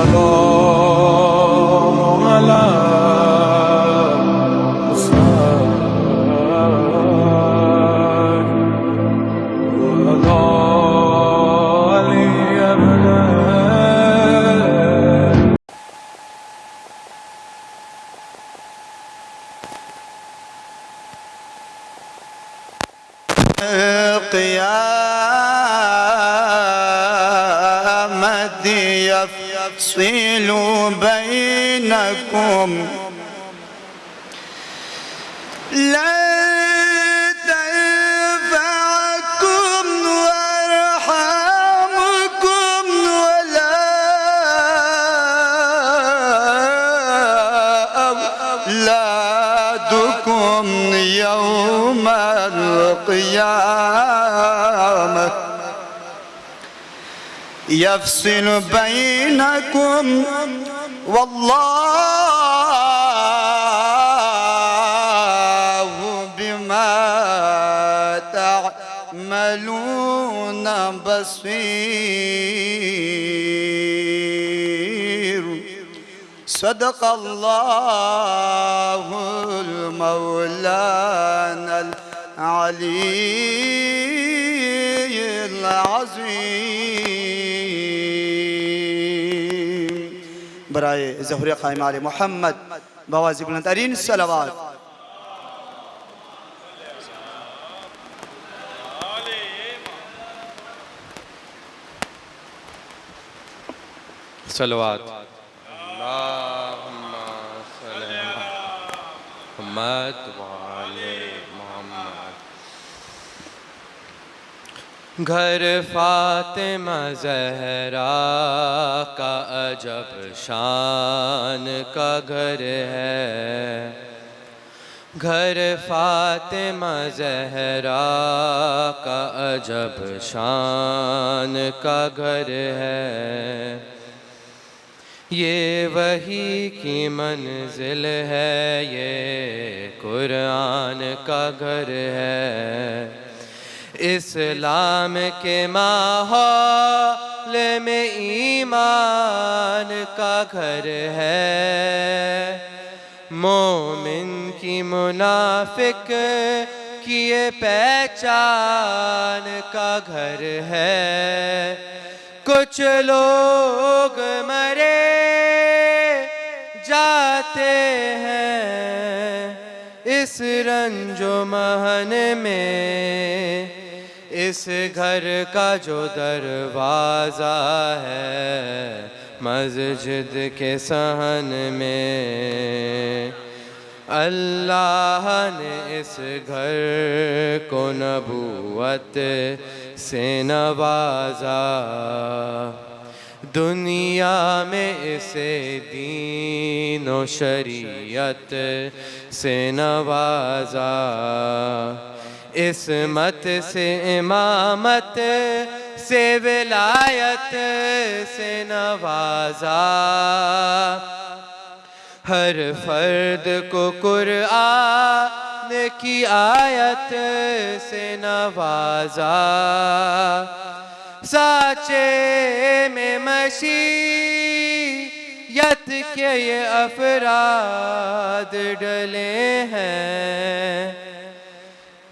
السلام على قيامة يفصل بينكم لا تنفعكم وارحامكم ولا أولادكم يوم القيامة يفصل بينكم والله بما تعملون بصير صدق الله المولانا العلي العظيم برائے ظہور قائم آل محمد بوازی بلند ترین صلوات صلوات اللہم صلی محمد وعلی محمد گھر فاطمہ زہرا کا عجب شان کا گھر ہے گھر فاطمہ زہرا کا عجب شان کا گھر ہے یہ وحی کی منزل ہے یہ قرآن کا گھر ہے اسلام کے ماحول میں ایمان کا گھر ہے مومن کی منافق کی یہ پہچان کا گھر ہے کچھ لوگ مرے جاتے ہیں اس رنج و محن میں اس گھر کا جو دروازہ ہے مسجد کے صحن میں اللہ نے اس گھر کو نبوت سے نوازا دنیا میں اسے دین و شریعت سے نوازا عصمت سے امامت سے ولایت سے نوازا ہر فرد کو قرآن کی آیت سے نوازا سانچے میں مشیت کے یہ افراد ڈلے ہیں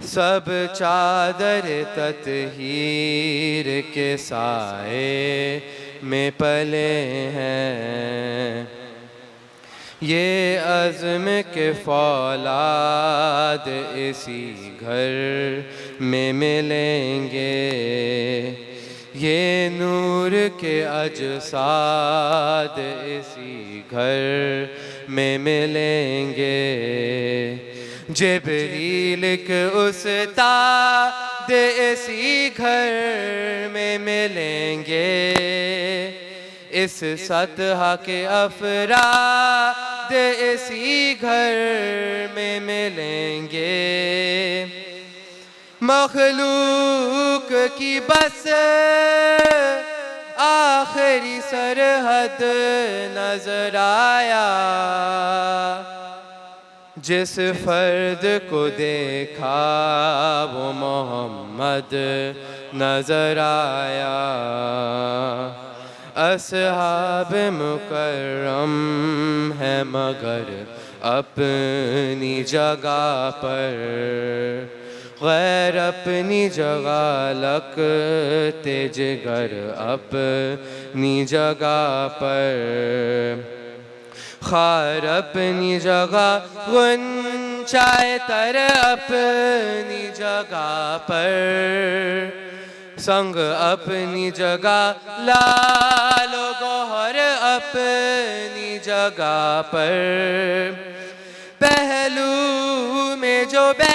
سب چادر تطہیر کے سائے میں پلے ہیں یہ عزم کے فولاد اسی گھر میں ملیں گے یہ نور کے اجساد اسی گھر میں ملیں گے جبریل کے استاد اسی گھر میں ملیں گے اس سطح کے افراد اسی گھر میں ملیں گے مخلوق کی بس آخری سرحد نظر آیا جس فرد کو دیکھا وہ محمد نظر آیا اصحاب مکرم ہے مگر اپنی جگہ پر، غیر اپنی جگہ لگتے جگر اپنی جگہ پر، خار اپنی جگہ غنچۂ تر اپنی جگہ پر، سنگ اپنی جگہ لال و گوہر اپنی جگہ پر، پہلو میں جو بیٹھا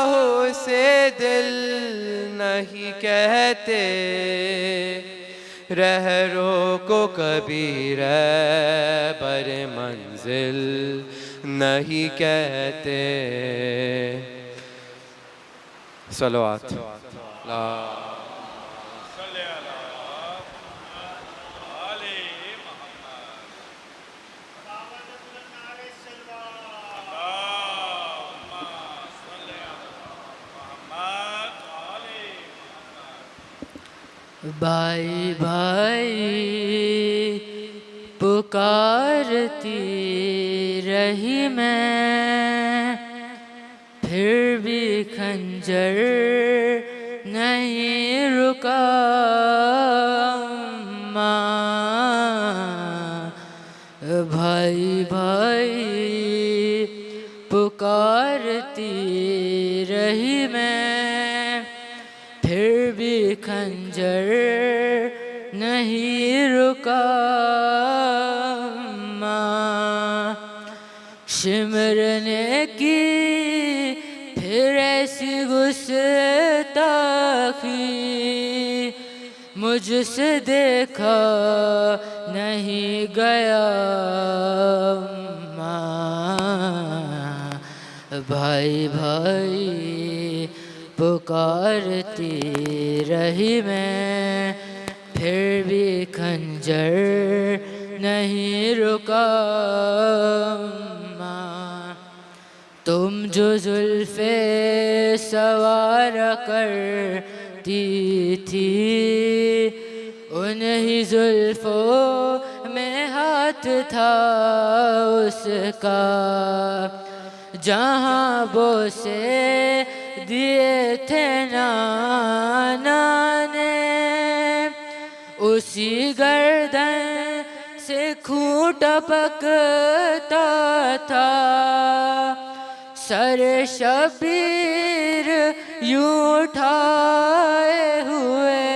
ہو اسے دل نہیں کہتے، رہرو کو کبھی رہبر منزل نہیں کہتے۔ صلوات بھائی بھائی پکارتی رہی میں، پھر بھی خنجر نہیں رکا اماں، بھائی بھائی پکارتی رہی میں، پھر بھی خنجر نہیں رکا اماں، شمر نے کی پھر ایسی گستاخی، مجھ سے دیکھا نہیں گیا اماں، بھائی بھائی پکارتی رہی میں، پھر بھی خنجر نہیں رکا اماں، تم جو زلف سوار کرتی تھی، انہی زلفوں میں ہاتھ تھا اس کا، جہاں بوسے دیے تھے نانا نے، اسی گردن سے خون ٹپکتا تھا، سر شبیر یوں اٹھائے ہوئے،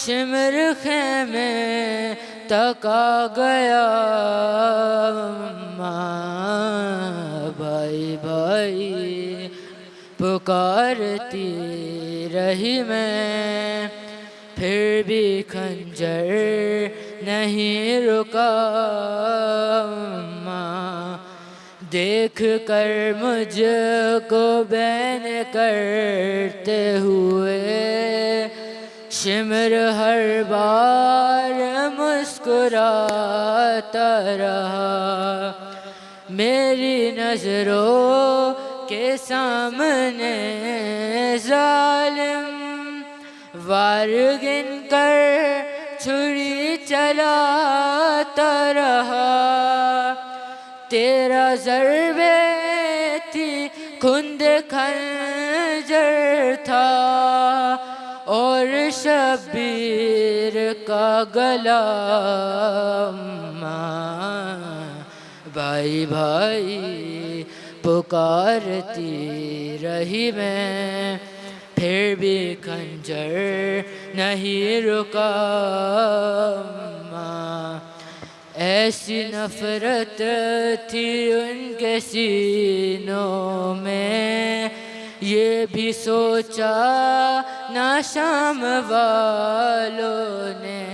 شمر خیمے تک آ گیا اماں، بھائی بھائی پکارتی رہی میں، پھر بھی خنجر نہیں رکا اماں، دیکھ کر مجھ کو بین کرتے ہوئے، شمر ہر بار مسکراتا رہا، میری نظروں کے سامنے ظالم وار گن کر چھری چلاتا رہا، تیرا ضربے تھی کھند خنجر تھا، اور شبیر کا گلا اماں، بھائی بھائی پکارتی رہی میں، پھر بھی خنجر نہیں رکا اماں، ایسی نفرت تھی ان کے سینوں میں، یہ بھی سوچا نہ شام والوں نے،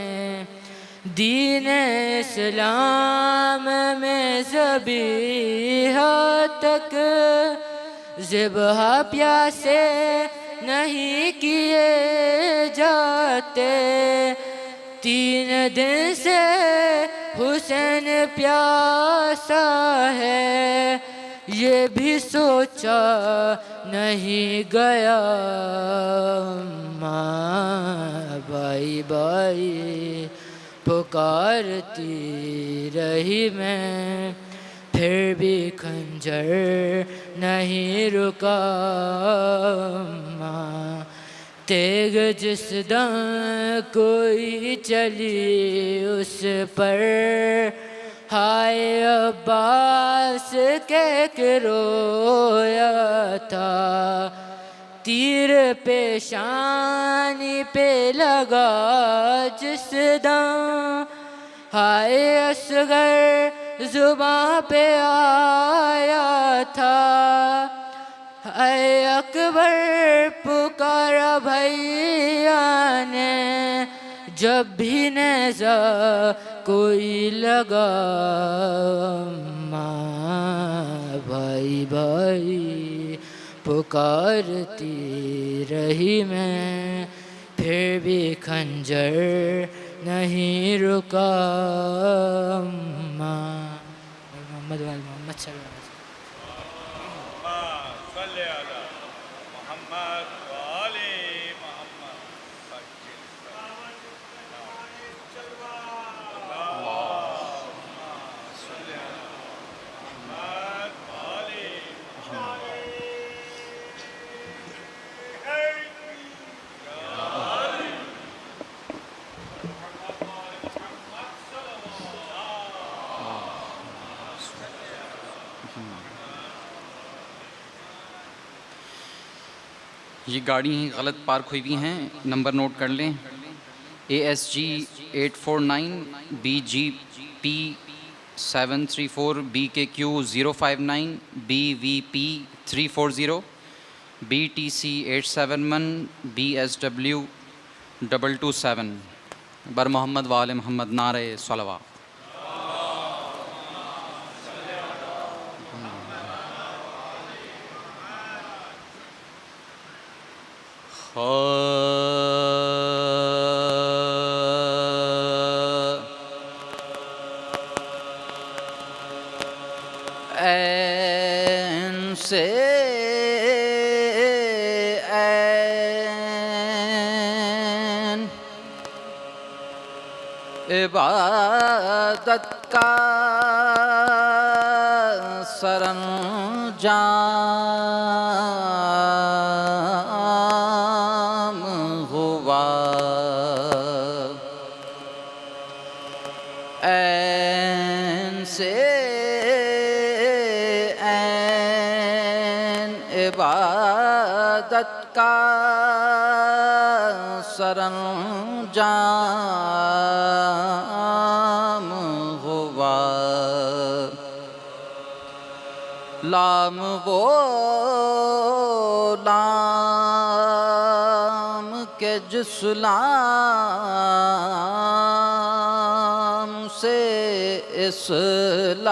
دین اسلام میں ذبیحہ تک ذبح پیاسے نہیں کیے جاتے، 3 دن سے حسین پیاسا ہے، یہ بھی سوچا نہیں گیا اماں، بھائی بھائی پکارتی رہی میں، پھر بھی خنجر نہیں رکا ماں، تیغ جس دم کوئی چلی اس پر، ہائے عباس کہہ کے رویا تھا، تیر پیشانی پہ لگا جس دم، ہائے اصغر زباں پہ آیا تھا، ہائے اکبر پکارا بھیا نے، جب بھی نیزہ کوئی لگا ماں، بھائی بھائی پکارتی رہی میں، پھر بھی خنجر نہیں رکا ماں۔ محمد وال محمد صلی اللہ علیہ وسلم۔ صلی علی محمد وآل محمد۔ یہ گاڑی غلط پارک ہوئی ہوئی ہیں، نمبر نوٹ کر لیں، ASG 849 BGP 734 BKQ 059 BVP 340 BTC 871 BSW 227 بر محمد وآل محمد، نعرہ صلوات۔ عین سے عین عبادت کا سرانجام ہوا، عین سے عین عبادت کا سرانجام ہوا، لام وہ لام کے جس لام سے اسلام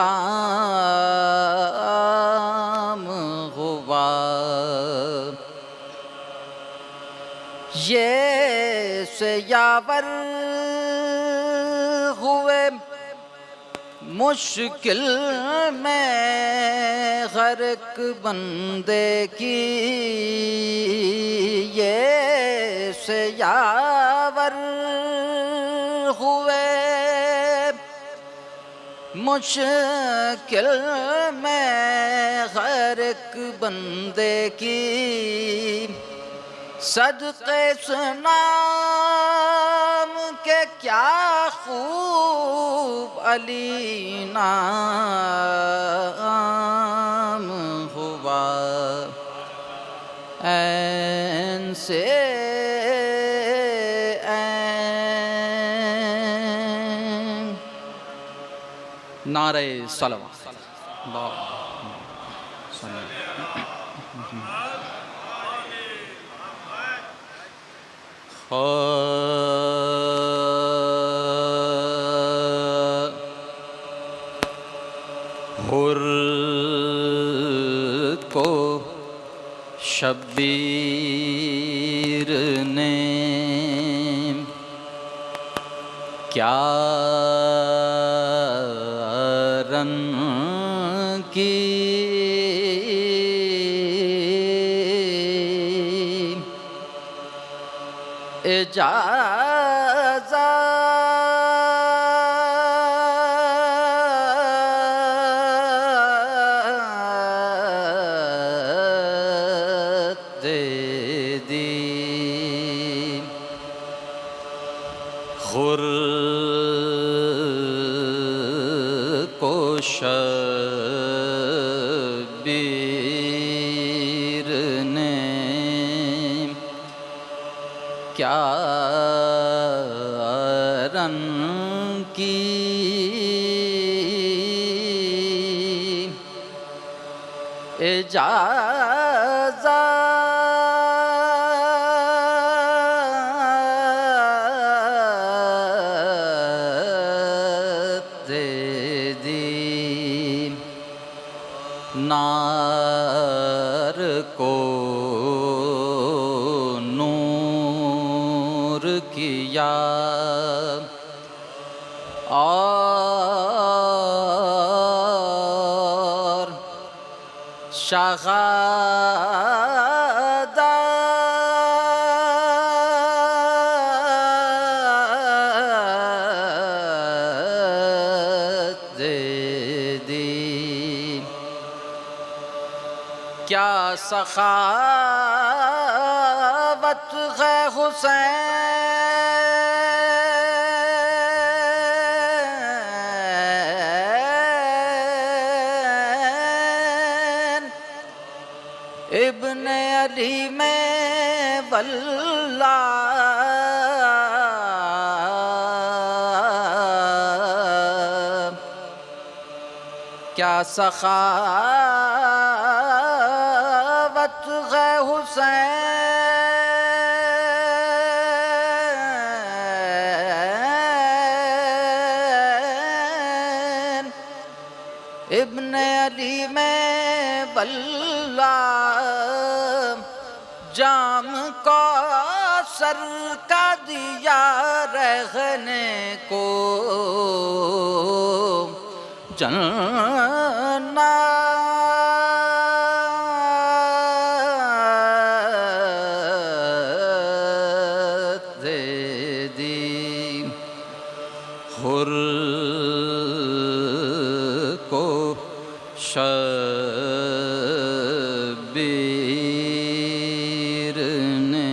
ہوا، یہ سے یاور ہوئے مشکل میں غرق بندے کی، یہ سے یاور ہوئے مشکل میں غرق بندے کی، صدقے اس نام کے کیا خوب علی نام ہوا، عین سے عین، نعرہ صلوات۔ حر کو شبیر نے کیا رن کی، اجازت اجازت دے دی خور کو شبیر نے کیا رن کی اجازت دے دی نار کو نور کیا اور شہادت دے دی کیا سخاوت ہے حسین ابن علی میں واللہ کیا سخاوت ہے حسین ابن علی میں واللہ جام کوثر کا دیا رہنے کو جنت دے دی حر کو شبیر نے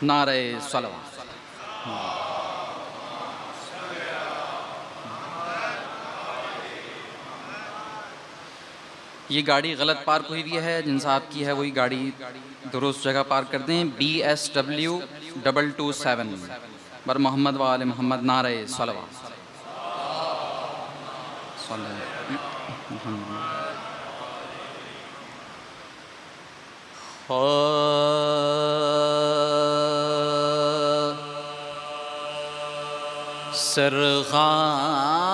نعرہ صلوات یہ گاڑی غلط پارک ہوئی ہوئی ہے، جن صاحب کی ہے وہی گاڑی درست جگہ پارک کر دیں۔ BSW 227 بر محمد و آل محمد نعرہ صلوات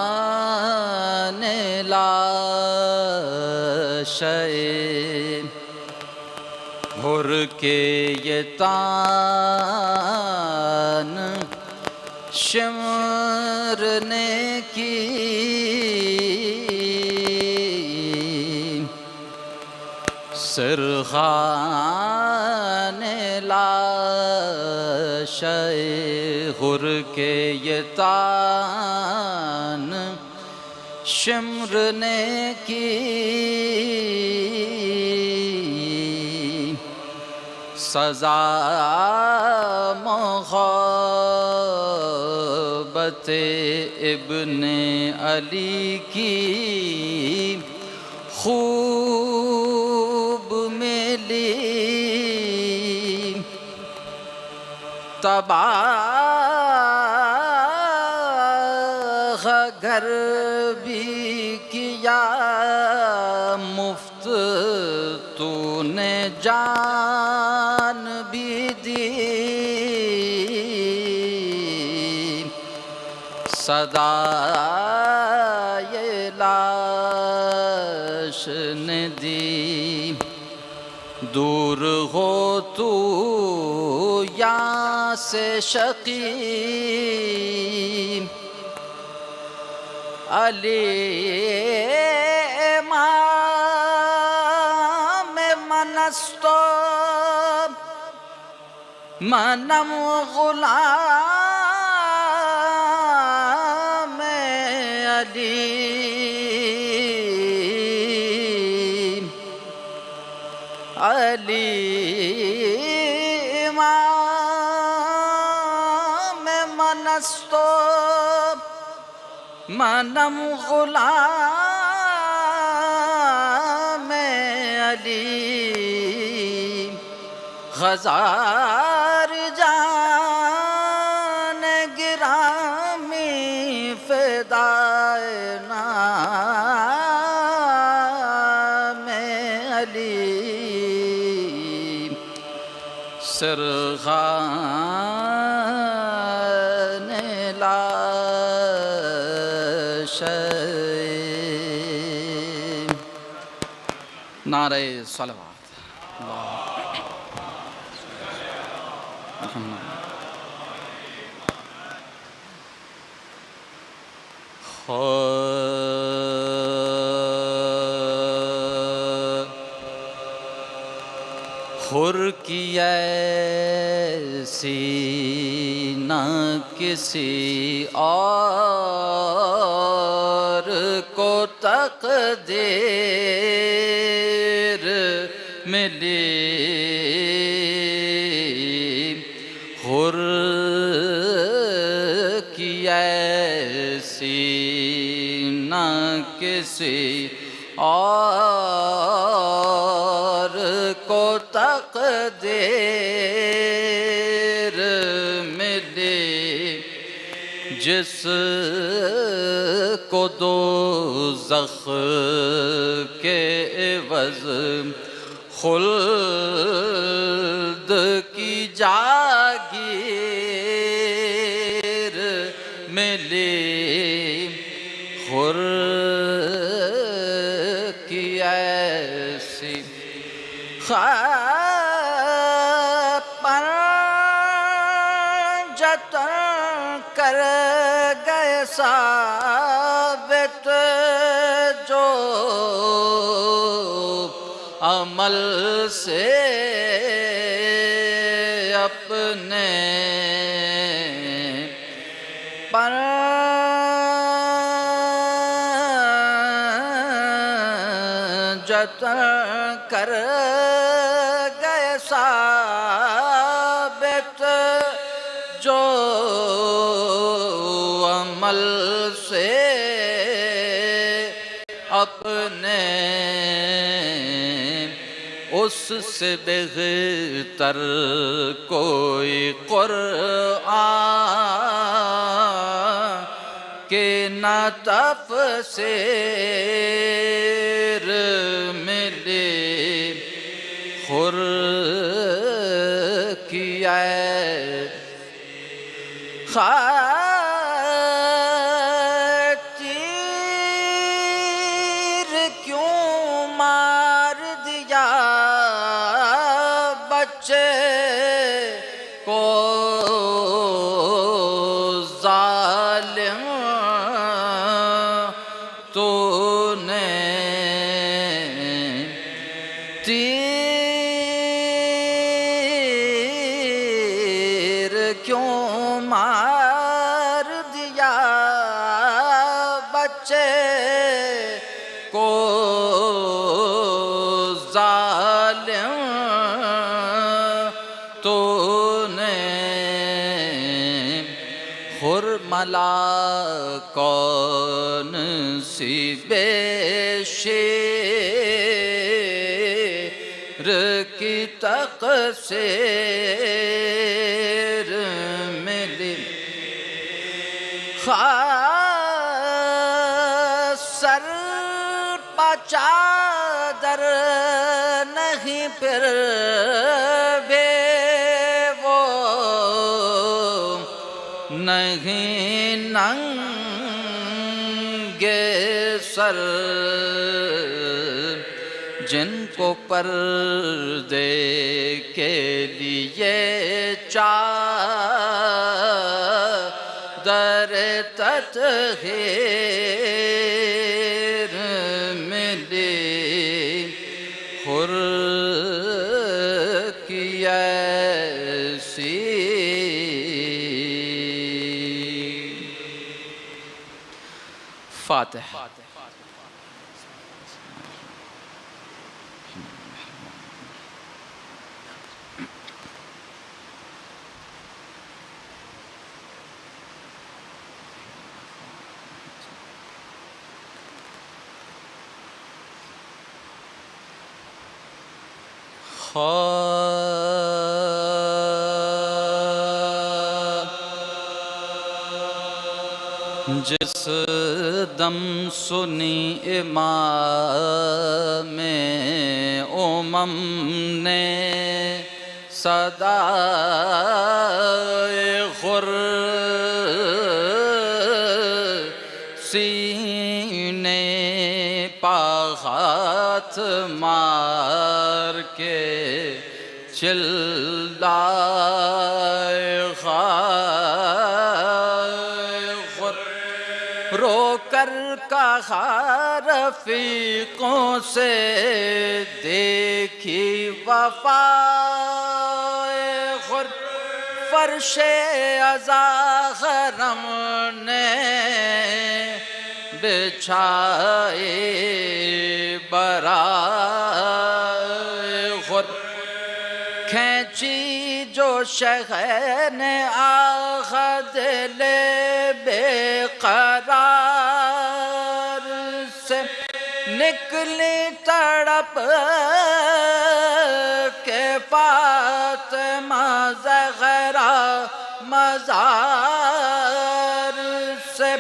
سرغان لاشے حر کے یہ تان شمرنے کی سرغان لاشے حر کے یہ تان شمرنے کی سزا محبت ابن علی کی خوب ملی تباہ گھر بھی کیا مفت تو نے جان بھی دی صدائے لاش نے دی دور ہو تو یہاں سے شقی علی امام منستو منم غلام علی علی امام من است و منم غلام علی غزار جان گرامی فدائے نام علی سرغان لاشی نعرہ صلوات خور کی ایسی نہ کسی اور کو تقدیر ملی خور کی ایسی نہ کسی اور کو تقدیر ملی جس کو دوزخ کے عوض خلد کی جاگیر ملی خور کی ایسی پر جتن کر گئے ثابت جو عمل سے اپنے پر جتن کر گئے ثابت جو عمل سے اپنے اس سے بہتر کوئی قرآن کے نہ تفسیر ملی خور کی تیر کیوں مار دیا بچے کو ظالم تو نے تیر کیوں مار دیا بچے کو ظالم تو نے خرملا کون سی بے شیر کی تقصیر ملی سر پا چادر نہیں پھر بے وہ نہیں ننگے سر جن کو پردے کے لیے چادر تطہیر ملی خور کی ایسی فاتح. جس دم سنی امام امم نے صدائے سینے پا ہاتھ مار کے چلائے رو کر کہا رفیقوں سے دیکھی وفا فرش عزا حرم نے بچھائے برائے غر کھینچی جو شہر نے آخد لے بے قرار سے نکلی تڑپ کے فاطمہ زہرا مزار سے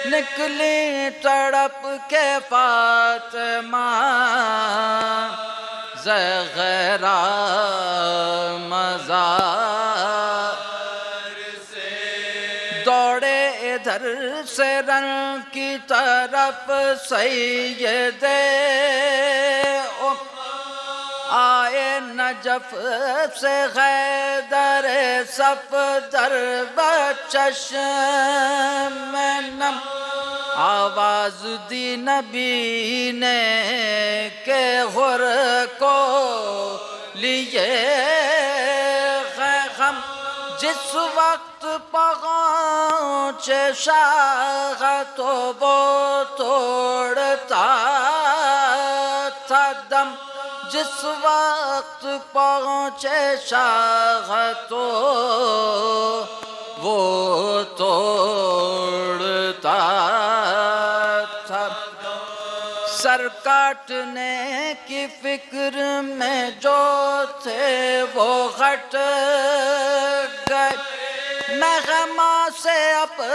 نکلی تڑپ کے فاطمہ زہرا مزار سے دوڑے ادھر سے رن کی طرف سید آئے نجف سے حیدر صفدر بچشم نم آواز دی نبی نے کہ غر کو لیے غم جس وقت پہنچے شاہ تو وہ توڑتا تھا دم جس وقت پہنچے شاہ تو وہ توڑتا تھا سر کاٹنے کی فکر میں جو تھے وہ ہٹ گئے مہما سے اپنے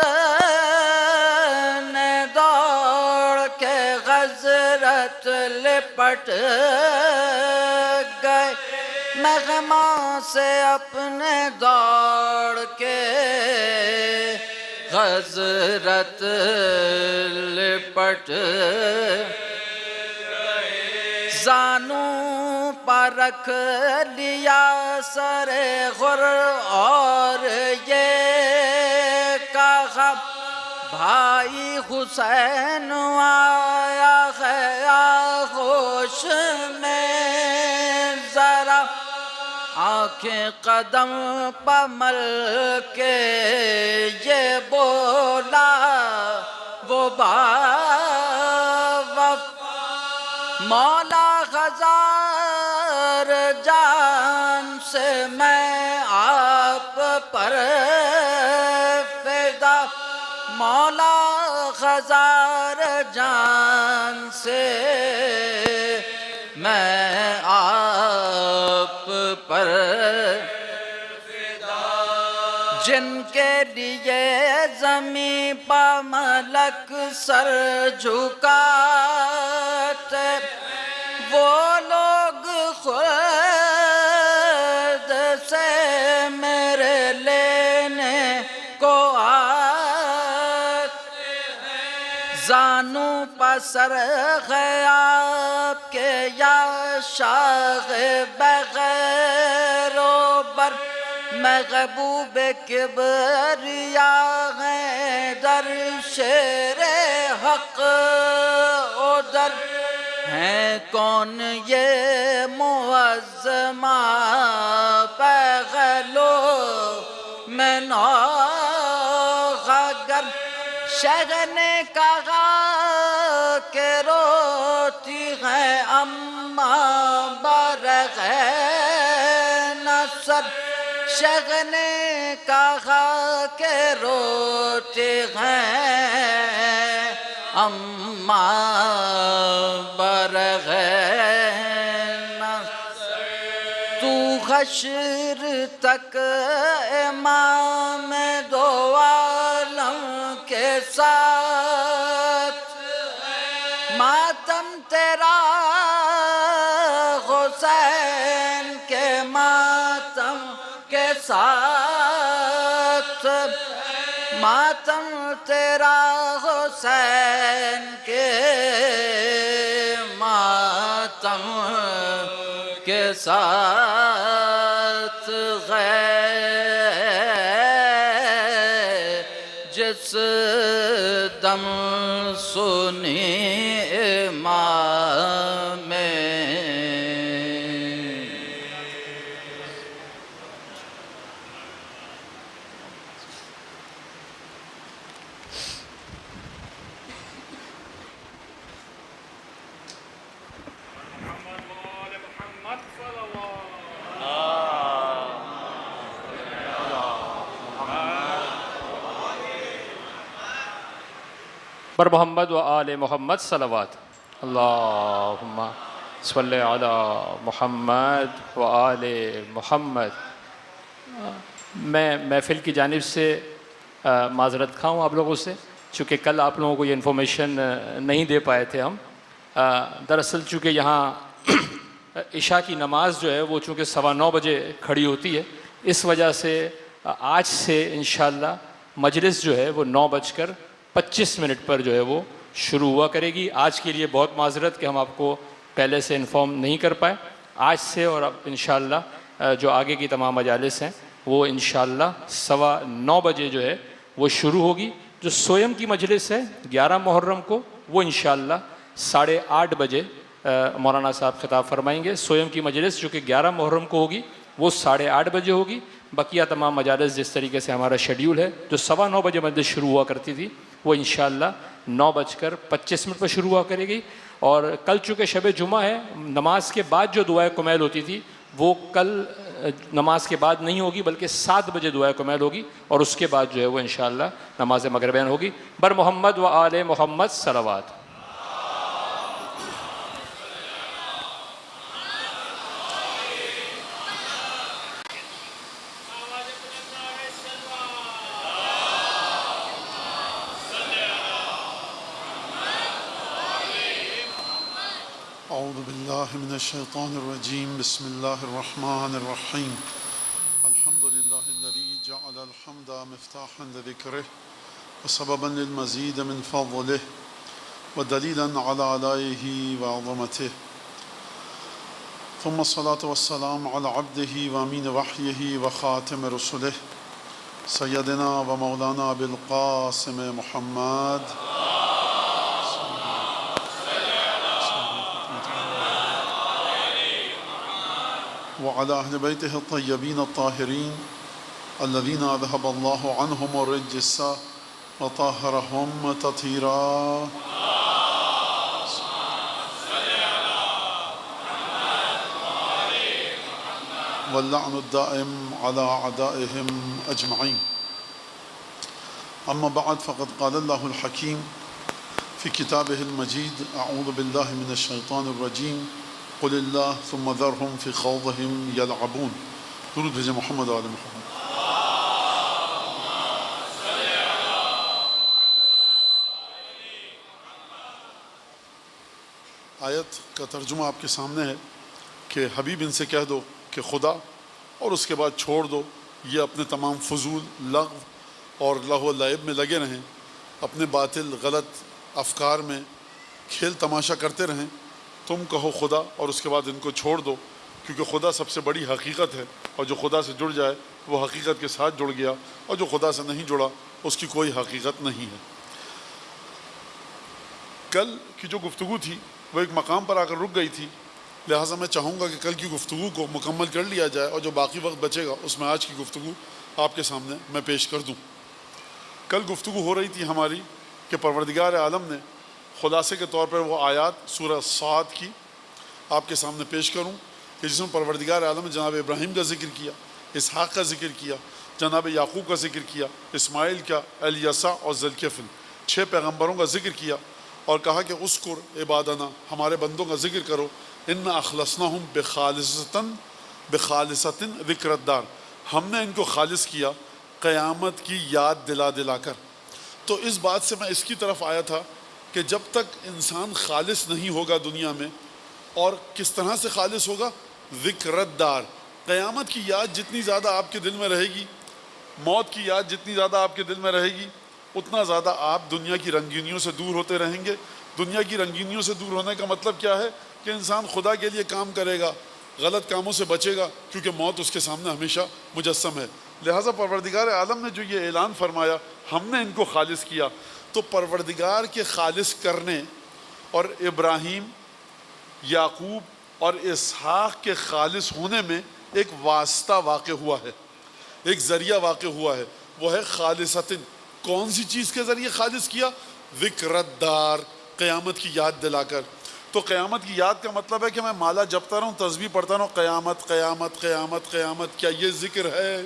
دوڑ کے حضرت لپٹ گئے مہما سے اپنے دوڑ کے حضرت لپٹ زانوں پر رکھ لیا سر غر اور یہ کہا بھائی حسین آیا ہے آغوش میں ذرا آنکھیں قدم پمل کے یہ بولا وہ مولا ہزار جان سے میں آپ پر فدا مولا ہزار جان سے میں آپ پر جن کے لیے زمین پا ملک سر جھکاتے وہ لوگ خود سے میرے لینے کو آتے زانوں پسر ہے آپ کے یا شاہ بغیر و بر محبوب کبریا ہے در شیر حق ادھر ہیں کون یہ معظمہ پہلو میں نوغگر شہ نے کہا اما برغ نصر شیخ نے کہا کہ روتے ہیں اما برغ نصر تو حشر تک امام دو عالم کے ساتھ ماتم تیرا حسین کے ماتم کے ساتھ ماتم تیرا حسین کے ماتم کے ساتھ جس دم سنی امام بر محمد و آل محمد صلوات اللہم صلی علی محمد و آل محمد۔ میں محفل کی جانب سے معذرت خواہ ہوں آپ لوگوں سے، چونکہ کل آپ لوگوں کو یہ انفارمیشن نہیں دے پائے تھے ہم۔ دراصل چونکہ یہاں عشاء کی نماز جو ہے وہ چونکہ 9:15 بجے کھڑی ہوتی ہے، اس وجہ سے آج سے انشاءاللہ مجلس جو ہے وہ 9:25 پر جو ہے وہ شروع ہوا کرے گی۔ آج کے لیے بہت معذرت کہ ہم آپ کو پہلے سے انفارم نہیں کر پائے۔ آج سے اور اب انشاءاللہ جو آگے کی تمام مجالس ہیں وہ انشاءاللہ 9:15 بجے جو ہے وہ شروع ہوگی۔ جو سویم کی مجلس ہے 11 محرم کو، وہ انشاءاللہ 8:30 بجے مولانا صاحب خطاب فرمائیں گے۔ سویم کی مجلس جو کہ 11 محرم کو ہوگی وہ 8:30 بجے ہوگی۔ بقیہ تمام مجالس جس طریقے سے ہمارا شیڈیول ہے، جو 9:15 بجے مجلس شروع ہوا کرتی تھی وہ انشاءاللہ 9:25 پر شروع ہوا کرے گی۔ اور کل چونکہ شب جمعہ ہے، نماز کے بعد جو دعائے کمیل ہوتی تھی وہ کل نماز کے بعد نہیں ہوگی بلکہ 7 بجے دعائے کمیل ہوگی، اور اس کے بعد جو ہے وہ انشاءاللہ نماز مغربین ہوگی۔ بر محمد و آل محمد صلوات۔ اعوذ باللہ من الشیطان الرجیم، بسم اللہ الرحمن الرحیم۔ الحمد للہ الذی جعل الحمد مفتاحا لذکرہ وسببا للمزید من فضلہ ودلیلا علی آلائہ وعظمتہ، ثم الصلاة والسلام علی عبدہ وامین وحیہ وخاتم رسلہ سیدنا و مولانا ابی القاسم محمد وعلى أهل بيته الطيبين الطاهرين الذين أذهب الله عنهم الرجس وطهرهم تطهيرا واللعن الدائم على أعدائهم أجمعين. أما بعد، فقد قال الله الحكيم في كتابه المجيد: أعوذ بالله من الشيطان الرجيم، قل اللہ ثم ذرهم فی خوضهم یلعبون۔ درود بھیجیں محمد و آل محمد۔ آیت کا ترجمہ آپ کے سامنے ہے کہ حبیب ان سے کہہ دو کہ خدا اور اس کے بعد چھوڑ دو، یہ اپنے تمام فضول لغو اور لہو و لعب میں لگے رہیں، اپنے باطل غلط افکار میں کھیل تماشا کرتے رہیں۔ تم کہو خدا اور اس کے بعد ان کو چھوڑ دو، کیونکہ خدا سب سے بڑی حقیقت ہے، اور جو خدا سے جڑ جائے وہ حقیقت کے ساتھ جڑ گیا، اور جو خدا سے نہیں جڑا اس کی کوئی حقیقت نہیں ہے۔ کل کی جو گفتگو تھی وہ ایک مقام پر آ کر رک گئی تھی، لہٰذا میں چاہوں گا کہ کل کی گفتگو کو مکمل کر لیا جائے، اور جو باقی وقت بچے گا اس میں آج کی گفتگو آپ کے سامنے میں پیش کر دوں۔ کل گفتگو ہو رہی تھی ہماری کہ پروردگار عالم نے خلاصے کے طور پر وہ آیات سورہ صاد کی آپ کے سامنے پیش کروں کہ جس میں پروردگار عالم نے جناب ابراہیم کا ذکر کیا، اسحاق کا ذکر کیا، جناب یعقوب کا ذکر کیا، اسماعیل کا، الیسع اور ذوالکفل، 6 پیغمبروں کا ذکر کیا اور کہا کہ اذکر عبادنا، ہمارے بندوں کا ذکر کرو، ان اخلصناہم بخالصۃ ذکر الدار، ہم نے ان کو خالص کیا قیامت کی یاد دلا دلا کر۔ تو اس بات سے میں اس کی طرف آیا تھا کہ جب تک انسان خالص نہیں ہوگا دنیا میں، اور کس طرح سے خالص ہوگا؟ ذکر الدار، قیامت کی یاد جتنی زیادہ آپ کے دل میں رہے گی، موت کی یاد جتنی زیادہ آپ کے دل میں رہے گی، اتنا زیادہ آپ دنیا کی رنگینیوں سے دور ہوتے رہیں گے۔ دنیا کی رنگینیوں سے دور ہونے کا مطلب کیا ہے؟ کہ انسان خدا کے لیے کام کرے گا، غلط کاموں سے بچے گا، کیونکہ موت اس کے سامنے ہمیشہ مجسم ہے۔ لہٰذا پروردگار عالم نے جو یہ اعلان فرمایا ہم نے ان کو خالص کیا، تو پروردگار کے خالص کرنے اور ابراہیم، یعقوب اور اسحاق کے خالص ہونے میں ایک واسطہ واقع ہوا ہے، ایک ذریعہ واقع ہوا ہے، وہ ہے خالصتن۔ کون سی چیز کے ذریعے خالص کیا؟ ذکر الدار، قیامت کی یاد دلا کر۔ تو قیامت کی یاد کا مطلب ہے کہ میں مالا جپتا رہوں، تسبیح پڑھتا رہوں، قیامت قیامت قیامت قیامت، کیا یہ ذکر ہے؟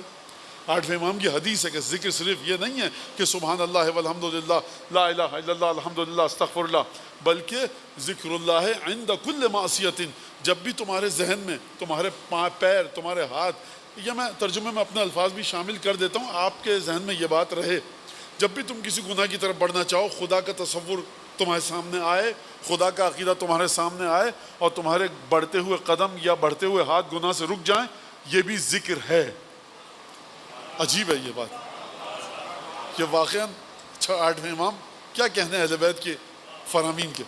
8ویں امام کی حدیث ہے کہ ذکر صرف یہ نہیں ہے کہ سبحان اللہ والحمد للہ، لا الہ الا اللہ، الحمد للہ، استغفر اللہ، بلکہ ذکر اللہ عند کل معصیت، جب بھی تمہارے ذہن میں، تمہارے پیر، تمہارے ہاتھ، یا میں ترجمے میں اپنے الفاظ بھی شامل کر دیتا ہوں، آپ کے ذہن میں یہ بات رہے، جب بھی تم کسی گناہ کی طرف بڑھنا چاہو، خدا کا تصور تمہارے سامنے آئے، خدا کا عقیدہ تمہارے سامنے آئے، اور تمہارے بڑھتے ہوئے قدم یا بڑھتے ہوئے ہاتھ گناہ سے رک جائیں، یہ بھی ذکر ہے۔ عجیب ہے یہ بات کہ واقعاً 8ویں امام کیا کہنے ہیں اہل بیت کے فرامین کے۔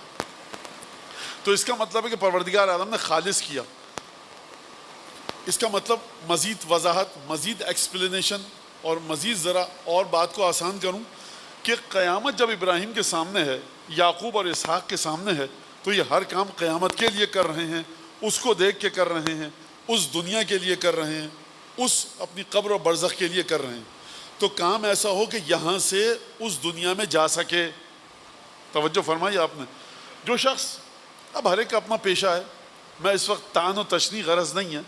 تو اس کا مطلب ہے کہ پروردگار عالم نے خالص کیا۔ اس کا مطلب مزید وضاحت، مزید ایکسپلینیشن اور مزید ذرا اور بات کو آسان کروں کہ قیامت جب ابراہیم کے سامنے ہے، یعقوب اور اسحاق کے سامنے ہے، تو یہ ہر کام قیامت کے لیے کر رہے ہیں، اس کو دیکھ کے کر رہے ہیں، اس دنیا کے لیے کر رہے ہیں، اس اپنی قبر و برزخ کے لیے کر رہے ہیں۔ تو کام ایسا ہو کہ یہاں سے اس دنیا میں جا سکے۔ توجہ فرمائی آپ نے۔ جو شخص، اب ہر ایک کا اپنا پیشہ ہے، میں اس وقت تعان و تشنیع غرض نہیں ہے،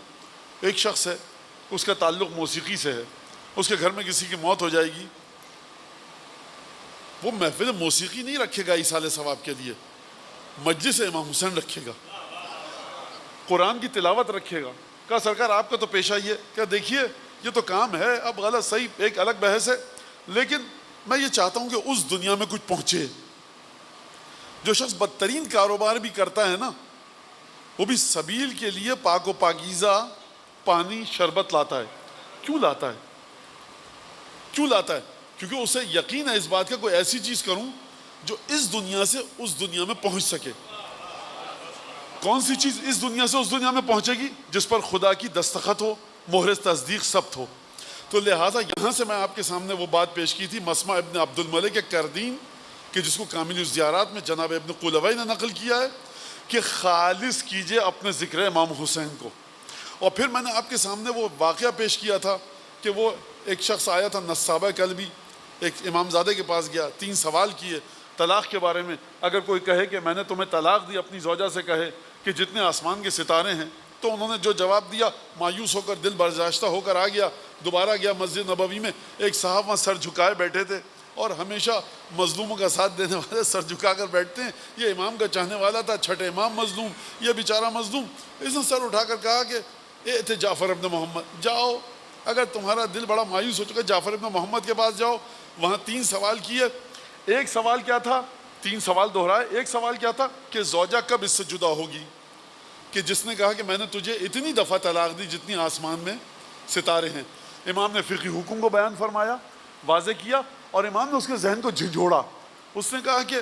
ایک شخص ہے اس کا تعلق موسیقی سے ہے، اس کے گھر میں کسی کی موت ہو جائے گی، وہ محفل موسیقی نہیں رکھے گا ایصال ثواب کے لیے، مجلس امام حسین رکھے گا، قرآن کی تلاوت رکھے گا۔ کہا سرکار آپ کا تو پیشہ یہ، کیا دیکھیے یہ تو کام ہے، اب غلط صحیح ایک الگ بحث ہے، لیکن میں یہ چاہتا ہوں کہ اس دنیا میں کچھ پہنچے۔ جو شخص بدترین کاروبار بھی کرتا ہے نا، وہ بھی سبیل کے لیے پاک و پاکیزہ پانی شربت لاتا ہے۔ کیوں لاتا ہے؟ کیوں لاتا ہے؟ کیونکہ اسے یقین ہے اس بات کا کوئی ایسی چیز کروں جو اس دنیا سے اس دنیا میں پہنچ سکے۔ کون سی چیز اس دنیا سے اس دنیا میں پہنچے گی؟ جس پر خدا کی دستخط ہو، مہر تصدیق ثبت ہو۔ تو لہٰذا یہاں سے میں آپ کے سامنے وہ بات پیش کی تھی مسمع ابن عبد الملک کردین، کہ جس کو کامل الزیارات میں جناب ابن قلوی نے نقل کیا ہے کہ خالص کیجئے اپنے ذکر امام حسین کو۔ اور پھر میں نے آپ کے سامنے وہ واقعہ پیش کیا تھا کہ وہ ایک شخص آیا تھا نصابہ قلبی، ایک امام زادے کے پاس گیا، 3 سوال کیے طلاق کے بارے میں۔ اگر کوئی کہے کہ میں نے تمہیں طلاق دی، اپنی زوجہ سے کہے کہ جتنے آسمان کے ستارے ہیں، تو انہوں نے جو جواب دیا، مایوس ہو کر دل برجاشتہ ہو کر آ گیا، دوبارہ گیا مسجد نبوی میں، ایک صاحب وہاں سر جھکائے بیٹھے تھے، اور ہمیشہ مظلوموں کا ساتھ دینے والے سر جھکا کر بیٹھتے ہیں، یہ امام کا چاہنے والا تھا، چھٹے امام مظلوم، یہ بیچارہ مظلوم۔ اس نے سر اٹھا کر کہا کہ اے تھے جعفر ابن محمد، جاؤ، اگر تمہارا دل بڑا مایوس ہو چکا جعفر ابن محمد کے پاس جاؤ۔ وہاں 3 سوال کیے۔ ایک سوال کیا تھا؟ 3 سوال دہرائے۔ ایک سوال کیا تھا کہ زوجہ کب اس سے جدا ہوگی؟ کہ جس نے کہا کہ میں نے تجھے اتنی دفعہ طلاق دی جتنی آسمان میں ستارے ہیں۔ امام نے فقہی حکم کو بیان فرمایا، واضح کیا، اور امام نے اس کے ذہن کو جھنجھوڑا۔ اس نے کہا کہ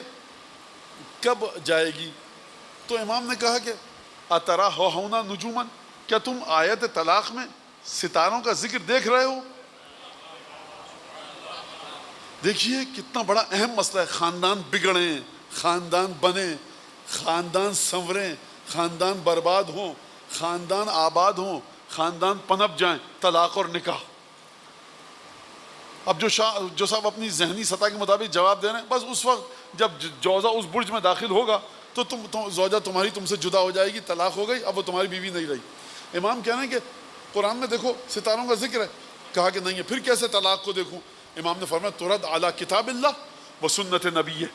کب جائے گی؟ تو امام نے کہا کہ اترا ہونا نجومن، کیا تم آیت طلاق میں ستاروں کا ذکر دیکھ رہے ہو؟ دیکھیے کتنا بڑا اہم مسئلہ ہے۔ خاندان بگڑیں، خاندان بنیں، خاندان سنوریں، خاندان برباد ہوں، خاندان آباد ہوں، خاندان پنپ جائیں، طلاق اور نکاح۔ اب جو صاحب اپنی ذہنی سطح کے مطابق جواب دے رہے ہیں، بس اس وقت جب جوزہ اس برج میں داخل ہوگا تو زوجہ تمہاری تم سے جدا ہو جائے گی, طلاق ہو گئی, اب وہ تمہاری بیوی نہیں رہی. امام کہہ رہے ہیں کہ قرآن میں دیکھو ستاروں کا ذکر ہے, کہا کہ نہیں ہے, پھر کیسے طلاق کو دیکھوں؟ امام نے فرمایا ترد اعلی کتاب اللہ و سنت نبی,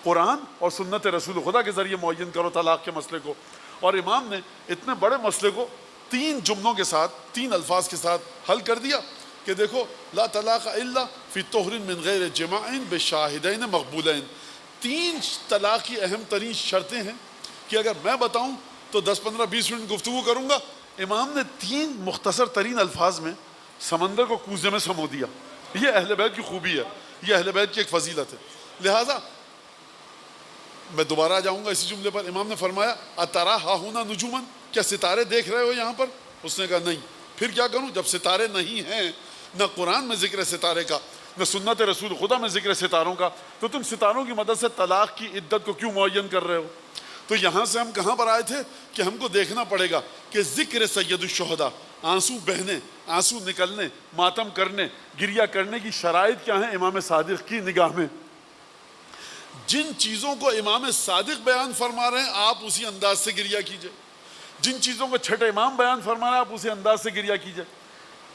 قرآن اور سنت رسول خدا کے ذریعے معین کرو طلاق کے مسئلے کو. اور امام نے اتنے بڑے مسئلے کو 3 جملوں کے ساتھ, 3 الفاظ کے ساتھ حل کر دیا کہ دیکھو لا طلاق الا فی طہر من غیر جماع بشاہدین مقبولین. 3 طلاق کی اہم ترین شرطیں ہیں کہ اگر میں بتاؤں تو 10-15-20 منٹ گفتگو کروں گا. امام نے 3 مختصر ترین الفاظ میں سمندر کو کوزے میں سمو دیا. یہ اہل بیت کی خوبی ہے, یہ اہل بیت کی ایک فضیلت ہے. لہٰذا میں دوبارہ جاؤں گا اسی جملے پر. امام نے فرمایا اترا ہاہونا نجومن, کیا ستارے دیکھ رہے ہو یہاں پر؟ اس نے کہا نہیں. پھر کیا کروں جب ستارے نہیں ہیں, نہ قرآن میں ذکر ستارے کا, نہ سنت رسول خدا میں ذکر ستاروں کا, تو تم ستاروں کی مدد سے طلاق کی عدت کو کیوں معین کر رہے ہو؟ تو یہاں سے ہم کہاں پر آئے تھے کہ ہم کو دیکھنا پڑے گا کہ ذکر سید الشہداء, آنسو بہنے, آنسو نکلنے, ماتم کرنے, گریہ کرنے کی شرائط کیا ہیں امام صادق کی نگاہ میں. جن چیزوں کو امام صادق بیان فرما رہے ہیں آپ اسی انداز سے گریہ کیجئے, جن چیزوں کو چھٹے امام بیان فرما رہے ہیں آپ اسی انداز سے گریہ کیجئے.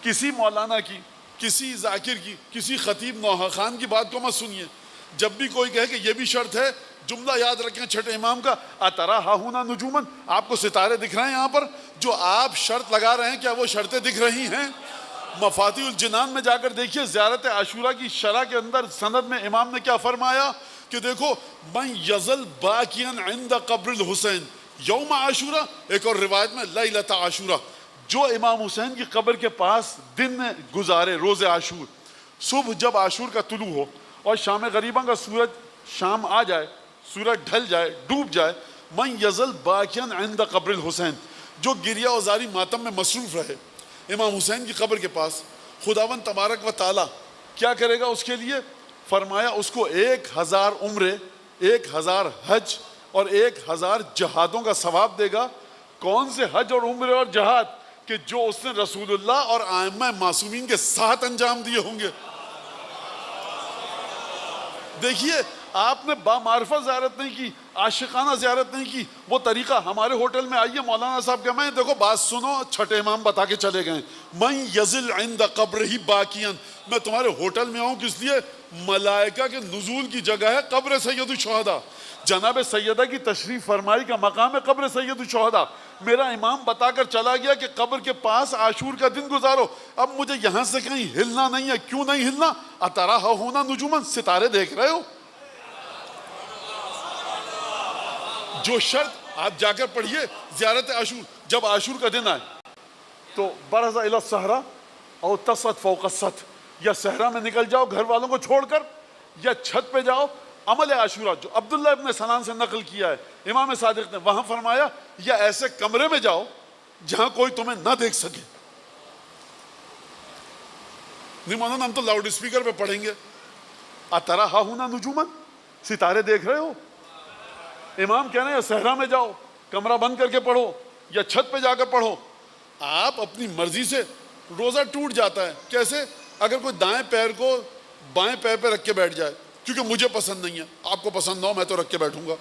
کسی مولانا کی, کسی ذاکر کی, کسی خطیب نوحہ خان کی بات کو مت سنیے. جب بھی کوئی کہے کہ یہ بھی شرط ہے, جملہ یاد رکھیں چھٹے امام کا, اترا ہاہونا نجومن, آپ کو ستارے دکھ رہے ہیں یہاں پر, جو آپ شرط لگا رہے ہیں کیا وہ شرطیں دکھ رہی ہیں؟ مفاتیح الجنان میں جا کر دیکھیے زیارت عاشورہ کی شرح کے اندر سند میں امام نے کیا فرمایا کہ دیکھو من یزل باکیاً عند قبر الحسین یوم عاشورہ, ایک اور روایت میں لیلۃ عاشورہ, جو امام حسین کی قبر کے پاس دن گزارے روز عاشور, صبح جب عاشور کا طلوع ہو اور شام غریباں کا سورج شام آ جائے, سورج ڈھل جائے, ڈوب جائے, من یزل باکیاً عند قبر الحسین, جو گریہ وزاری ماتم میں مصروف رہے امام حسین کی قبر کے پاس, خداوند تبارک و تعالی کیا کرے گا اس کے لیے؟ فرمایا اس کو 1000 عمرے, 1000 حج اور 1000 جہادوں کا ثواب دے گا. کون سے حج اور عمرے اور جہاد؟ کہ جو اس نے رسول اللہ اور ائمہ معصومین کے ساتھ انجام دیے ہوں گے. دیکھیے آپ نے بامعرفت زیارت نہیں کی, عاشقانہ زیارت نہیں کی. وہ طریقہ ہمارے ہوٹل میں آئیے, مولانا صاحب کہ میں دیکھو بات سنو, چھٹے امام بتا کے چلے گئے من یزل عند قبرہ باکیاً, میں تمہارے ہوٹل میں آؤں کس لیے؟ ملائکہ کے نزول کی جگہ ہے قبر سید الشہداء, جناب سیدہ کی تشریف فرمائی کا مقام ہے قبر سید الشہداء. میرا امام بتا کر چلا گیا کہ قبر کے پاس عاشور کا دن گزارو. اب مجھے یہاں سے کہیں ہلنا نہیں ہے. کیوں نہیں ہلنا؟ اترا ہاہونا نجومن, ستارے دیکھ رہے ہو. جو شرط آپ جا کر پڑھیے زیارت عاشور, جب عاشور کا دن آئے تو برز الی الصحراء او تصت فوق السطح, یا صحرا میں نکل جاؤ گھر والوں کو چھوڑ کر, یا چھت پہ جاؤ. عمل عاشورہ جو عبداللہ ابن سنان سے نقل کیا ہے امام صادق نے, وہاں فرمایا یا ایسے کمرے میں جاؤ جہاں کوئی تمہیں نہ دیکھ سکے. نہیں مولانا ہم تو لاؤڈ اسپیکر پہ پڑھیں گے. اترا ہاہونا نجومن, ستارے دیکھ رہے ہو. امام کہہ رہے ہیں صحرا میں جاؤ, کمرہ بند کر کے پڑھو, یا چھت پہ جا کر پڑھو. آپ اپنی مرضی سے, روزہ ٹوٹ جاتا ہے. کیسے؟ اگر کوئی دائیں پیر کو بائیں پیر پہ رکھ کے بیٹھ جائے, کیونکہ مجھے پسند نہیں ہے, آپ کو پسند نہ ہو میں تو رکھ کے بیٹھوں گا.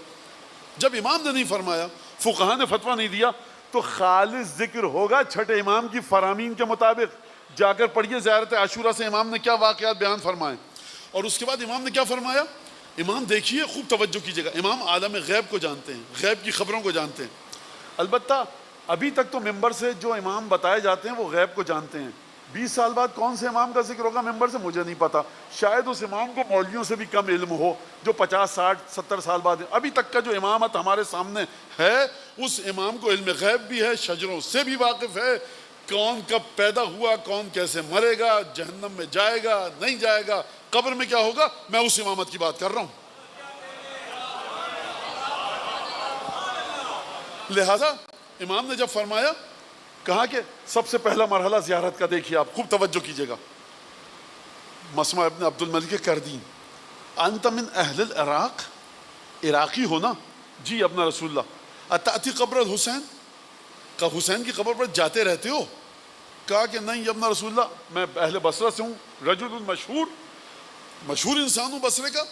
جب امام نے نہیں فرمایا, فقہا نے فتویٰ نہیں دیا, تو خالص ذکر ہوگا چھٹے امام کی فرامین کے مطابق. جا کر پڑھیے زیارت عاشورہ سے امام نے کیا واقعات بیان فرمائے. اور اس کے بعد امام نے کیا فرمایا؟ امام دیکھیے خوب توجہ کیجیے گا, امام عالم غیب کو جانتے ہیں, غیب کی خبروں کو جانتے ہیں. البتہ ابھی تک تو ممبر سے جو امام بتائے جاتے ہیں وہ غیب کو جانتے ہیں. 20 سال بعد کون سے امام کا ذکر ہوگا ممبر سے مجھے نہیں پتا. شاید اس امام کو مولویوں سے بھی کم علم ہو جو 50 60 70 سال بعد. ابھی تک کا جو امامت ہمارے سامنے ہے اس امام کو علم غیب بھی ہے, شجروں سے بھی واقف ہے, کون کب پیدا ہوا, کون کیسے مرے گا, جہنم میں جائے گا نہیں جائے گا, قبر میں کیا ہوگا. میں اس امامت کی بات کر رہا ہوں. لہذا امام نے جب فرمایا, کہا کہ سب سے پہلا مرحلہ زیارت کا دیکھیے آپ, خوب توجہ کیجیے گا. مسمع ابن عبد الملک کردین, انت من اہل العراق, عراقی ہونا؟ جی ابن رسول اللہ. اتاتی قبر الحسین, کہا حسین کی قبر پر جاتے رہتے ہو؟ کہا کہ نہیں ابن رسول اللہ, میں اہل بصرہ سے ہوں, رجل مشہور, مشہور انسان ہوں بصرے کا.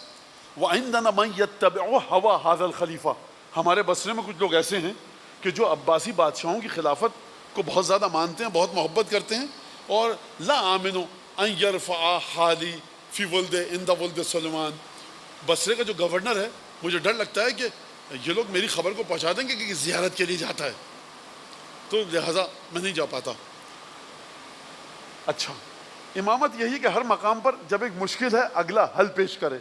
وعندنا من یتبع ہوا ھذا الخلیفہ, ہمارے بصرے میں کچھ لوگ ایسے ہیں کہ جو عباسی بادشاہوں کی خلافت کو بہت زیادہ مانتے ہیں، بہت محبت کرتے ہیں، اور لا آمنو ان یرفع حالی فی ولد عند ولد سلیمان. بصرے کا جو گورنر ہے، مجھے ڈر لگتا ہے کہ یہ لوگ میری خبر کو پہنچا دیں گے کہ زیارت کے لیے جاتا ہے، تو لہٰذا میں نہیں جا پاتا. اچھا، امامت یہی کہ ہر مقام پر جب ایک مشکل ہے اگلا حل پیش کرے،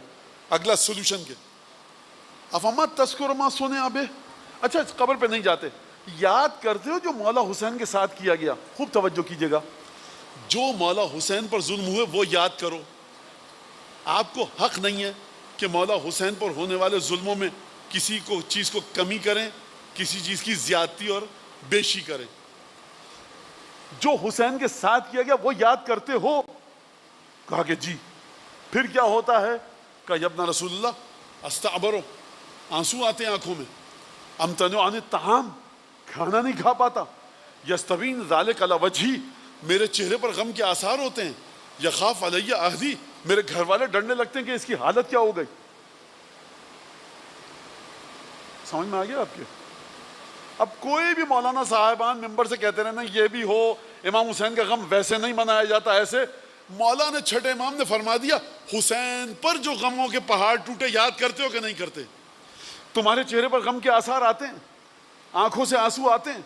اگلا سولوشن کے. افما تذکر ما سنع بہ. اچھا، اس قبر پہ نہیں جاتے، یاد کرتے ہو جو مولا حسین کے ساتھ کیا گیا. خوب توجہ کیجیے گا، جو مولا حسین پر ظلم ہوئے وہ یاد کرو. آپ کو حق نہیں ہے کہ مولا حسین پر ہونے والے ظلموں میں کسی کو چیز کو کمی کریں، کسی چیز کی زیادتی اور بیشی کریں. جو حسین کے ساتھ کیا گیا وہ یاد کرتے ہو. کہا کہ جی. پھر کیا ہوتا ہے؟ کہا یبنا رسول اللہ استعبرو، آنسو آتے ہیں آنکھوں میں. امتنع عن الطعام، کھانا نہیں کھا پاتا. یستبین ذالک علی وجہی، میرے چہرے پر غم کے آثار ہوتے ہیں. یخاف علی اہلی، میرے گھر والے ڈرنے لگتے ہیں کہ اس کی حالت کیا ہو گئی. سمجھ میں آ گیا آپ کے؟ اب کوئی بھی مولانا صاحبان ممبر سے کہتے رہنا یہ بھی ہو امام حسین کا غم ویسے نہیں منایا جاتا ایسے. مولا نے چھٹے امام نے فرما دیا حسین پر جو غموں کے پہاڑ ٹوٹے یاد کرتے ہو کہ نہیں کرتے؟ تمہارے چہرے پر غم کے آثار آتے ہیں، آنکھوں سے آنسو آتے ہیں،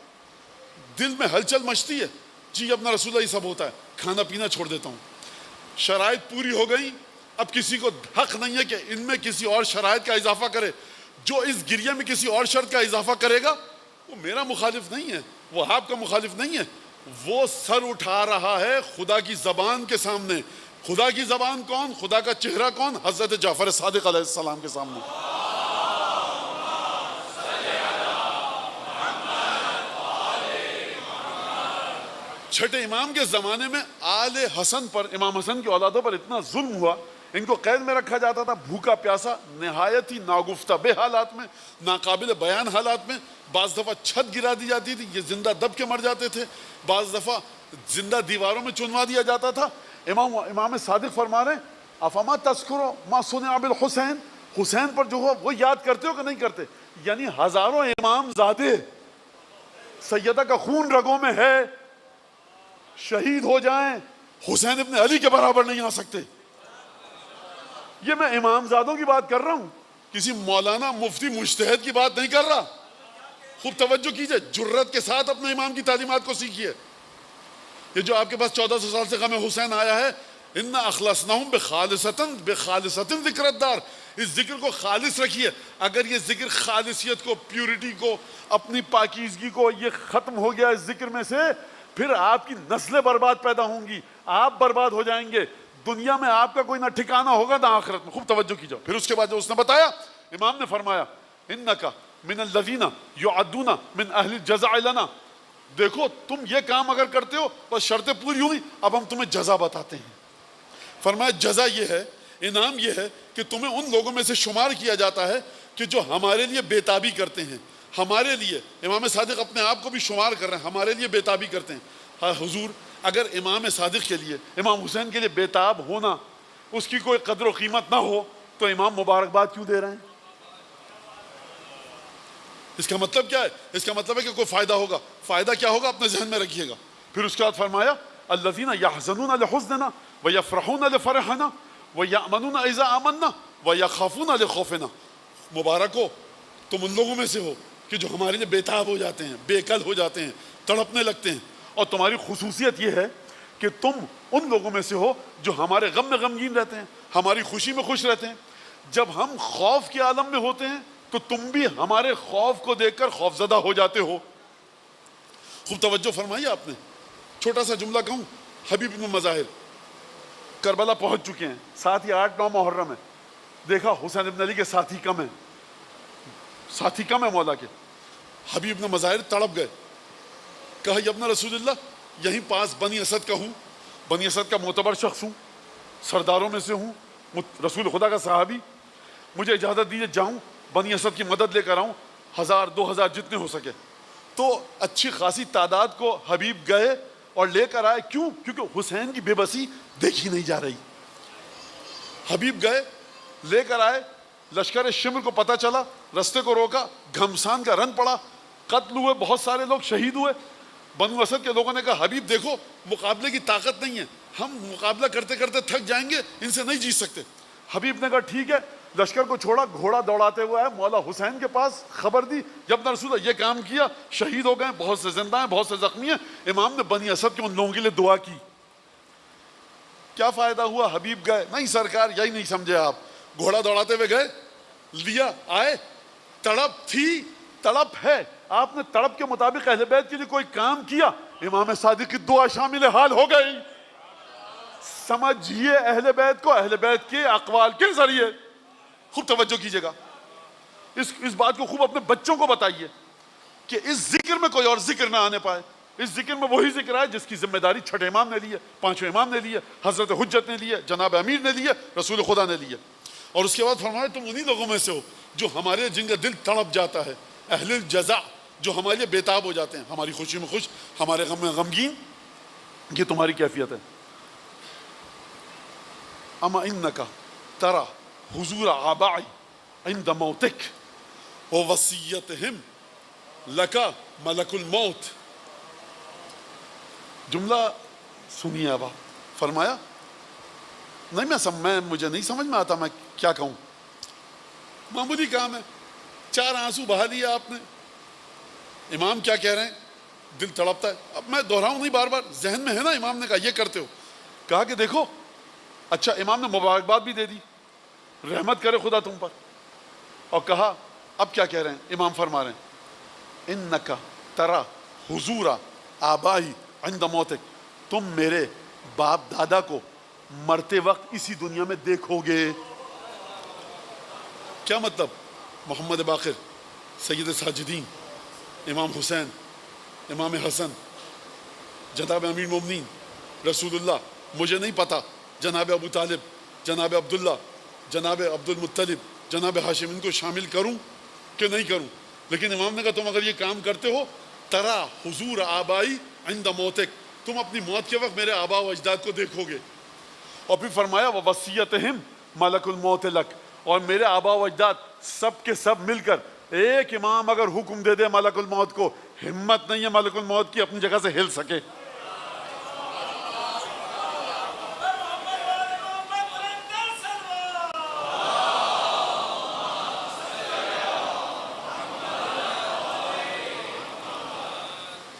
دل میں ہلچل مچتی ہے. جی اپنا رسول اللہ یہ سب ہوتا ہے، کھانا پینا چھوڑ دیتا ہوں. شرائط پوری ہو گئی، اب کسی کو حق نہیں ہے کہ ان میں کسی اور شرائط کا اضافہ کرے. جو اس گریہ میں کسی اور شرط کا اضافہ کرے گا وہ میرا مخالف نہیں ہے، وہ آپ کا مخالف نہیں ہے، وہ سر اٹھا رہا ہے خدا کی زبان کے سامنے. خدا کی زبان کون؟ خدا کا چہرہ کون؟ حضرت جعفر صادق علیہ السلام کے سامنے. چھٹے امام کے زمانے میں آل حسن پر، امام حسن کی اولادوں پر اتنا ظلم ہوا، ان کو قید میں رکھا جاتا تھا، بھوکا پیاسا، نہایت ہی ناگفتہ بے حالات میں، ناقابل بیان حالات میں. بعض دفعہ چھت گرا دی جاتی تھی، یہ زندہ دب کے مر جاتے تھے. بعض دفعہ زندہ دیواروں میں چنوا دیا جاتا تھا. امام صادق فرما رہے ہیں افما تذکرو ما صنع بالحسین، حسین پر جو ہوا وہ یاد کرتے ہو کہ نہیں کرتے؟ یعنی ہزاروں امام زادے، سیدہ کا خون رگوں میں ہے، شہید ہو جائیں، حسین ابن علی کے برابر نہیں آ سکتے. یہ میں امام زادوں کی بات کر رہا ہوں، کسی مولانا مفتی مجتہد کی بات نہیں کر رہا. خوب توجہ کیجئے، جرت کے ساتھ اپنے امام کی تعلیمات کو سیکھیے. یہ جو آپ کے پاس 1400 سال سے غم حسین آیا ہے، اِنَّا أَخْلَصْنَاهُمْ بِخَالِصَةٍ ذِكْرَ الدَّارِ، اس ذکر کو خالص رکھیے. اگر یہ ذکر خالصیت کو، پیورٹی کو، اپنی پاکیزگی کو یہ ختم ہو گیا اس ذکر میں سے، پھر آپ کی نسلیں برباد پیدا ہوں گی، آپ برباد ہو جائیں گے. دنیا میں آپ کا کوئی نہ ٹھکانہ ہوگا نہ آخرت میں. خوب توجہ کیجئے. پھر اس کے بعد جو اس نے بتایا، امام نے فرمایا اِنَّكَ من الذین یعدون من اہل الجزاء لنا، دیکھو تم یہ کام اگر کرتے ہو بس شرطیں پوری ہوئی، اب ہم تمہیں جزا بتاتے ہیں. فرمایا جزا یہ ہے، انعام یہ ہے کہ تمہیں ان لوگوں میں سے شمار کیا جاتا ہے کہ جو ہمارے لیے بیتابی کرتے ہیں. ہمارے لیے امام صادق اپنے آپ کو بھی شمار کر رہے ہیں، ہمارے لیے بیتابی کرتے ہیں. ہاں حضور، اگر امام صادق کے لیے، امام حسین کے لیے بیتاب ہونا اس کی کوئی قدر و قیمت نہ ہو تو امام مبارکباد کیوں دے رہے ہیں؟ اس کا مطلب کیا ہے؟ اس کا مطلب ہے کہ کوئی فائدہ ہوگا. فائدہ کیا ہوگا اپنے ذہن میں رکھیے گا. پھر اس کے بعد فرمایا الذین یحزنون لحزننا ویفرحون لفرحنا ویأمنون اذا آمنا ویخافون لخوفنا. مبارک ہو تم ان لوگوں میں سے ہو کہ جو ہمارے لیے بیتاب ہو جاتے ہیں، بے کل ہو جاتے ہیں، تڑپنے لگتے ہیں. اور تمہاری خصوصیت یہ ہے کہ تم ان لوگوں میں سے ہو جو ہمارے غم میں غمگین رہتے ہیں، ہماری خوشی میں خوش رہتے ہیں. جب ہم خوف کے عالم میں ہوتے ہیں تو تم بھی ہمارے خوف کو دیکھ کر خوفزدہ ہو جاتے ہو. خوب توجہ فرمائیے. آپ نے چھوٹا سا جملہ کہوں، حبیب بن مظاہر کربلا پہنچ چکے ہیں، ساتھ ہی 8-9 محرم ہے. دیکھا حسین ابن علی کے ساتھی کم ہیں، ساتھی کم ہے مولا کے. حبیب بن مظاہر تڑپ گئے. کہا یا ابن رسول اللہ، یہیں پاس بنی اسد کا ہوں، بنی اسد کا معتبر شخص ہوں، سرداروں میں سے ہوں، رسول خدا کا صحابی، مجھے اجازت دیجیے جاؤں بنی اسد کی مدد لے کر آؤں، 1000-2000 جتنے ہو سکے. تو اچھی خاصی تعداد کو حبیب گئے اور لے کر آئے. کیوں؟ کیونکہ حسین کی بے بسی دیکھی نہیں جا رہی. حبیب گئے، لے کر آئے. لشکر شمر کو پتہ چلا، رستے کو روکا، گھمسان کا رن پڑا، قتل ہوئے، بہت سارے لوگ شہید ہوئے۔ بنو اسد کے لوگوں نے کہا حبیب دیکھو مقابلے کی طاقت نہیں ہے، ہم مقابلہ کرتے کرتے تھک جائیں گے، ان سے نہیں جیت سکتے۔ حبیب نے کہا ٹھیک ہے، لشکر کو چھوڑا، گھوڑا دوڑاتے ہوئے آئے، مولا حسین کے پاس خبر دی، جب نے رسول اللہ یہ کام کیا، شہید ہو گئے، بہت سے زندہ ہیں، بہت سے زخمی ہیں۔ امام نے بنی اسد کے ان لوگوں کے لیے دعا کی۔ کیا فائدہ ہوا؟ حبیب گئے نہیں سرکار، یہی نہیں سمجھے آپ، گھوڑا دوڑاتے ہوئے گئے، لیا، آئے، تڑپ تھی، تڑپ ہے، آپ نے تڑپ کے مطابق اہل بیت کے لیے کوئی کام کیا، امام صادق کی دعا شامل حال ہو گئی۔ سمجھیے اہل بیت کو اہل بیت کے اقوال کے ذریعے، خوب توجہ کیجئے گا، اس بات کو خوب اپنے بچوں کو بتائیے کہ اس ذکر میں کوئی اور ذکر نہ آنے پائے۔ اس ذکر میں وہی ذکر ہے جس کی ذمہ داری چھٹے امام نے لی ہے، پانچویں امام نے لی ہے، حضرت حجت نے لی ہے، جناب امیر نے لی ہے، رسول خدا نے لی ہے۔ اور اس کے بعد فرمایا تم انہی لوگوں میں سے ہو جو ہمارے جن کا دل تڑپ جاتا ہے، اہل الجزا، جو ہمارے لیے بےتاب ہو جاتے ہیں، ہماری خوشی میں خوش، ہمارے غم میں غمگین۔ یہ تمہاری کیفیت ہے۔ اما انک ترى حضور آبائی عند موتک ووصیتہم لک ملک الموت۔ جملہ سنیے اب، فرمایا نہیں مجھے نہیں سمجھ میں آتا میں کیا کہوں، معمولی کام ہے، 4 آنسو بہا لیے آپ نے، امام کیا کہہ رہے ہیں، دل تڑپتا ہے۔ اب میں دہراؤں نہیں، بار بار ذہن میں ہے نا، امام نے کہا یہ کرتے ہو، کہا کہ دیکھو، اچھا امام نے مبارکباد بھی دے دی، رحمت کرے خدا تم پر، اور کہا اب کیا کہہ رہے ہیں، امام فرما رہے ہیں انک ترى حضور آبائی عند موتک، تم میرے باپ دادا کو مرتے وقت اسی دنیا میں دیکھو گے۔ کیا مطلب؟ محمد باقر، سید ساجدین، امام حسین، امام حسن، جناب امیر مومنین، رسول اللہ، مجھے نہیں پتا جناب ابو طالب، جناب عبداللہ، جناب عبد المطلب، جناب ہاشم، ان کو شامل کروں کہ نہیں کروں، لیکن امام نے کہا تم اگر یہ کام کرتے ہو، ترى حضور آبائی عند موتک، تم اپنی موت کے وقت میرے آبا و اجداد کو دیکھو گے۔ اور پھر فرمایا ووصیتہم ملک الموت لک، اور میرے آبا و اجداد سب کے سب مل کر، ایک امام اگر حکم دے دے ملک الموت کو، ہمت نہیں ہے ملک الموت کی اپنی جگہ سے ہل سکے۔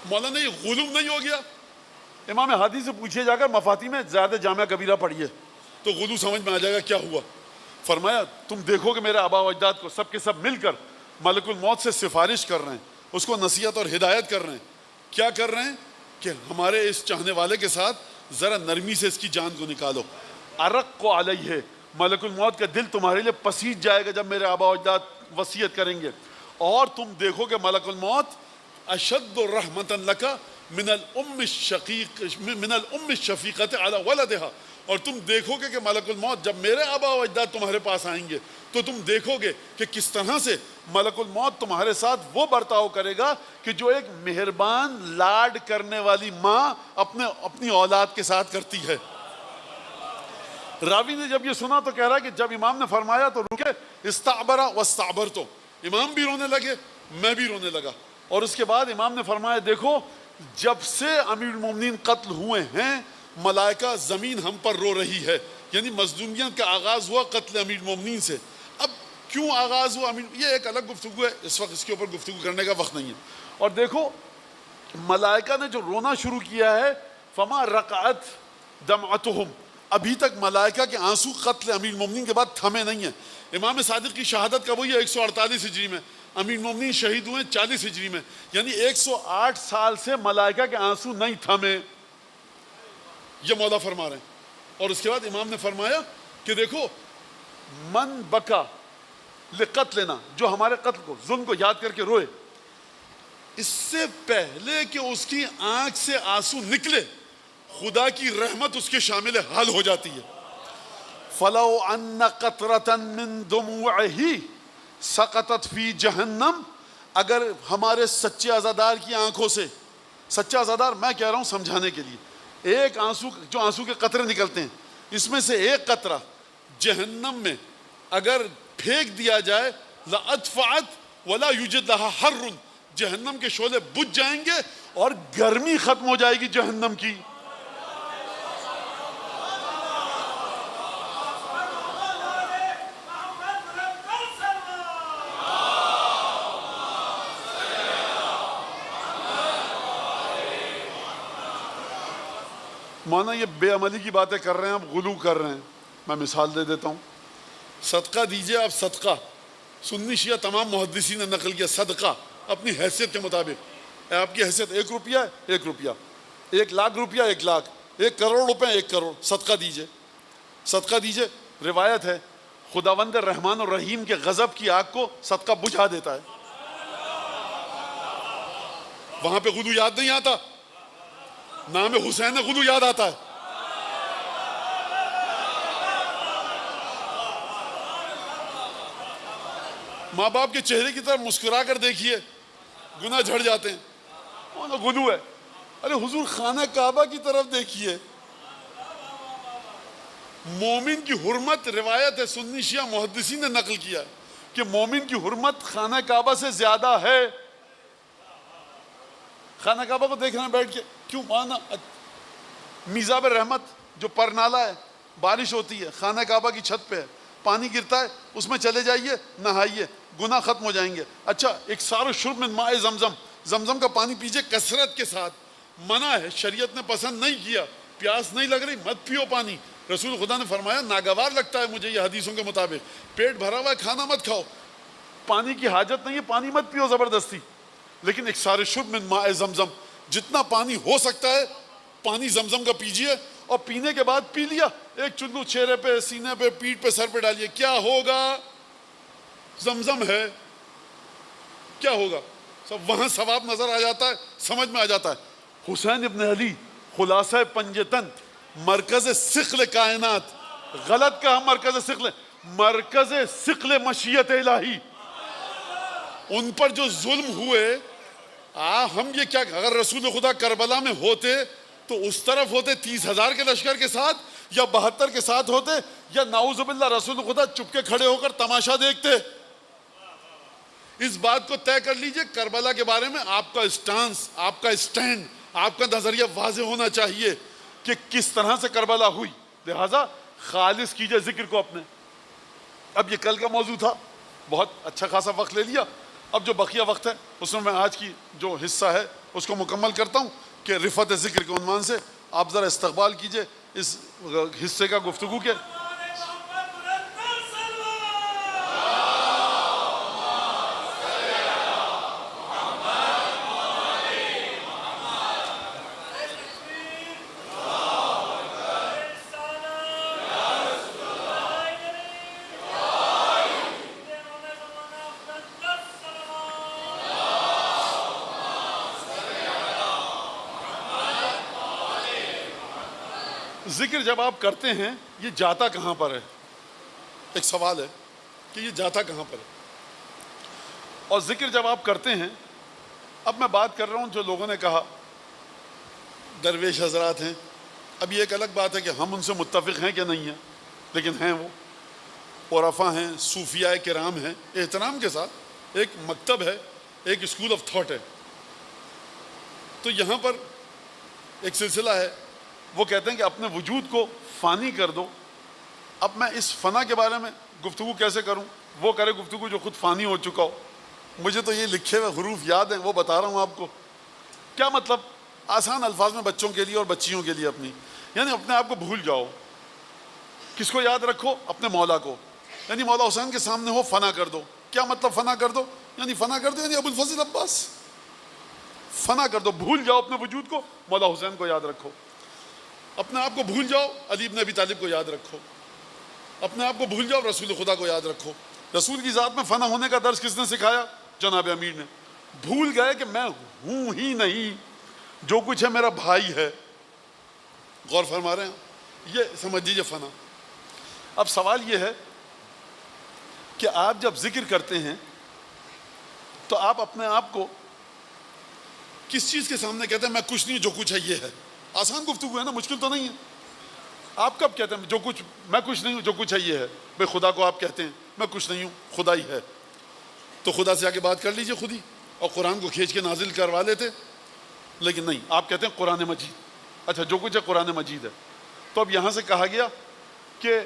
مولانا یہ غلو نہیں ہو گیا؟ امام ہادی سے پوچھے جا کر مفاتی میں زیادہ جامعہ کبیرہ پڑھیے تو غلو سمجھ میں آ جائے گا کیا ہوا۔ فرمایا تم دیکھو کہ میرے آبا و اجداد کو سب کے سب مل کر ملک الموت سے سفارش کر رہے ہیں، اس کو نصیحت اور ہدایت کر رہے ہیں۔ کیا کر رہے ہیں کہ ہمارے اس چاہنے والے کے ساتھ ذرا نرمی سے اس کی جان کو نکالو۔ ارق علیہ، ملک الموت کا دل تمہارے لیے پسیج جائے گا جب میرے آبا و اجداد وصیت کریں گے، اور تم دیکھو کہ ملک الموت اشد رحمتا لک من الام الشفیقۃ علی ولدہا، اور تم دیکھو گے کہ ملک الموت جب میرے آبا و اجداد تمہارے پاس آئیں گے تو تم دیکھو گے کہ کس طرح سے ملک الموت تمہارے ساتھ وہ برتاؤ کرے گا کہ جو ایک مہربان لاڈ کرنے والی ماں اپنی اولاد کے ساتھ کرتی ہے۔ راوی نے جب یہ سنا تو کہہ رہا ہے کہ جب امام نے فرمایا تو رکے، استعبرا واستعبرتو، امام بھی رونے لگے، میں بھی رونے لگا۔ اور اس کے بعد امام نے فرمایا دیکھو جب سے امیر المومنین قتل ہوئے ہیں ملائکہ زمین ہم پر رو رہی ہے، یعنی مظلومیت کا آغاز ہوا قتل امیر المومنین سے۔ اب کیوں آغاز ہوا یہ ایک الگ گفتگو ہے، اس وقت اس کے اوپر گفتگو کرنے کا وقت نہیں ہے۔ اور دیکھو ملائکہ نے جو رونا شروع کیا ہے، فما رقعت دمعتہم، ابھی تک ملائکہ کے آنسو قتل امیر المومنین کے بعد تھمے نہیں ہیں۔ امام صادق کی شہادت کب ہوئی ہے؟ 148 ہجری میں، امیر المومنین شہید ہوئے 40 ہجری میں، یعنی 108 سال سے ملائکہ کے آنسو نہیں تھمے، یہ مولا فرما رہے ہیں۔ اور اس کے بعد امام نے فرمایا کہ دیکھو من بکا لقتلنا، جو ہمارے قتل کو، ظلم کو یاد کر کے روئے، اس سے پہلے کہ اس کی آنکھ سے آنسو نکلے خدا کی رحمت اس کے شامل حال ہو جاتی ہے۔ فلو ان قطرة من دموعہ سقطت فی جہنم، اگر ہمارے سچے عزادار کی آنکھوں سے، سچا عزادار میں کہہ رہا ہوں سمجھانے کے لیے، ایک آنسو جو آنسو کے قطرے نکلتے ہیں اس میں سے ایک قطرہ جہنم میں اگر پھینک دیا جائے لأطفأت ولا یوجد لها حر، جہنم کے شعلے بجھ جائیں گے اور گرمی ختم ہو جائے گی جہنم کی. مانا یہ بے عملی کی باتیں کر رہے ہیں، آپ غلو کر رہے ہیں. میں مثال دے دیتا ہوں. صدقہ دیجئے آپ، صدقہ سنی شیعہ تمام محدثین نے نقل کیا. صدقہ اپنی حیثیت کے مطابق، آپ کی حیثیت 1 روپیہ ہے 1 روپیہ، 1 لاکھ روپیہ 1 لاکھ، 1 کروڑ روپے 1 کروڑ، صدقہ دیجئے. صدقہ دیجئے. روایت ہے خداوند رحمان الرحیم کے غضب کی آگ کو صدقہ بجھا دیتا ہے. وہاں پہ غلو یاد نہیں آتا، نام حسین غلو یاد آتا ہے. ماں باپ کے چہرے کی طرف مسکرا کر دیکھیے، گناہ جھڑ جاتے ہیں. وہ غلو ہے. ارے حضور خانہ کعبہ کی طرف دیکھیے. مومن کی حرمت، روایت ہے سنی شیعہ محدثین نے نقل کیا کہ مومن کی حرمت خانہ کعبہ سے زیادہ ہے. خانہ کعبہ کو دیکھنا بیٹھ کے کیوں مانا میزاب رحمت جو پرنالا ہے، بارش ہوتی ہے، خانہ کعبہ کی چھت پہ ہے، پانی گرتا ہے، اس میں چلے جائیے، نہائیے، گناہ ختم ہو جائیں گے. اچھا ایک سارو شرب من ماء زمزم، زمزم کا پانی پیجئے کثرت کے ساتھ. منع ہے، شریعت نے پسند نہیں کیا. پیاس نہیں لگ رہی مت پیو پانی. رسول خدا نے فرمایا ناگوار لگتا ہے مجھے یہ حدیثوں کے مطابق، پیٹ بھرا ہوا ہے کھانا مت کھاؤ. پانی کی حاجت نہیں ہے، پانی مت پیو زبردستی. لیکن ایک سارے شرب من ماء زمزم، جتنا پانی ہو سکتا ہے پانی زمزم کا پیجئے، اور پینے کے بعد پی لیا، ایک چلو چہرے پہ، سینے پہ، پیٹھ پہ، سر پہ ڈالیے. کیا ہوگا؟ زمزم ہے، کیا ہوگا؟ سب وہاں ثواب نظر آ جاتا ہے، سمجھ میں آ جاتا ہے. حسین ابن علی خلاصہ پنجتن، مرکز ثقل کائنات. غلط کہا مرکز ثقل، مرکز ثقل مشیت الہی. ان پر جو ظلم ہوئے، ہم یہ کیا، اگر رسول خدا کربلا میں ہوتے تو اس طرف ہوتے 30,000 کے لشکر کے ساتھ، یا 72 کے ساتھ ہوتے، یا نعوذ باللہ رسول خدا چپکے کھڑے ہو کر تماشا دیکھتے. اس بات کو طے کر لیجئے کربلا کے بارے میں آپ کا اسٹانس، آپ کا اسٹینڈ، آپ کا نظریہ واضح ہونا چاہیے کہ کس طرح سے کربلا ہوئی. لہٰذا خالص کیجئے ذکر کو اپنے. اب یہ کل کا موضوع تھا، بہت اچھا خاصا وقت لے لیا. اب جو بقیہ وقت ہے اس میں آج کی جو حصہ ہے اس کو مکمل کرتا ہوں کہ رفعت ذکر کے عنوان سے آپ ذرا استقبال کیجئے اس حصے کا گفتگو کے. ذکر جب آپ کرتے ہیں یہ جاتا کہاں پر ہے؟ ایک سوال ہے کہ یہ جاتا کہاں پر ہے. اور ذکر جب آپ کرتے ہیں، اب میں بات کر رہا ہوں جو لوگوں نے کہا درویش حضرات ہیں. اب یہ ایک الگ بات ہے کہ ہم ان سے متفق ہیں کہ نہیں ہیں، لیکن ہیں وہ عرفا ہیں، صوفیاء کرام ہیں، احترام کے ساتھ ایک مکتب ہے، ایک اسکول آف تھاٹ ہے. تو یہاں پر ایک سلسلہ ہے، وہ کہتے ہیں کہ اپنے وجود کو فانی کر دو. اب میں اس فنا کے بارے میں گفتگو کیسے کروں؟ وہ کرے گفتگو جو خود فانی ہو چکا ہو. مجھے تو یہ لکھے ہوئے حروف یاد ہیں، وہ بتا رہا ہوں آپ کو. کیا مطلب؟ آسان الفاظ میں بچوں کے لیے اور بچیوں کے لیے اپنی، یعنی اپنے آپ کو بھول جاؤ. کس کو یاد رکھو؟ اپنے مولا کو. یعنی مولا حسین کے سامنے ہو، فنا کر دو. کیا مطلب فنا کر دو؟ یعنی فنا کر دو یعنی ابو الفضل عباس. فنا کر دو، بھول جاؤ اپنے وجود کو، مولا حسین کو یاد رکھو. اپنے آپ کو بھول جاؤ، علی بن ابی طالب کو یاد رکھو. اپنے آپ کو بھول جاؤ، رسول خدا کو یاد رکھو. رسول کی ذات میں فنا ہونے کا درس کس نے سکھایا؟ جناب امیر نے. بھول گئے کہ میں ہوں ہی نہیں، جو کچھ ہے میرا بھائی ہے. غور فرما رہے ہیں؟ یہ سمجھ لیجیے فنا. اب سوال یہ ہے کہ آپ جب ذکر کرتے ہیں تو آپ اپنے آپ کو کس چیز کے سامنے کہتے ہیں میں کچھ نہیں، جو کچھ ہے یہ ہے؟ آسان گفتگو ہے نا، مشکل تو نہیں ہے. آپ کب کہتے ہیں جو کچھ میں کچھ نہیں ہوں، جو کچھ ہے یہ ہے؟ بھائی خدا کو آپ کہتے ہیں میں کچھ نہیں ہوں، خدا ہی ہے، تو خدا سے آ کے بات کر لیجئے خود ہی، اور قرآن کو کھینچ کے نازل کروا لیتے. لیکن نہیں، آپ کہتے ہیں قرآن مجید. اچھا جو کچھ ہے قرآن مجید ہے. تو اب یہاں سے کہا گیا کہ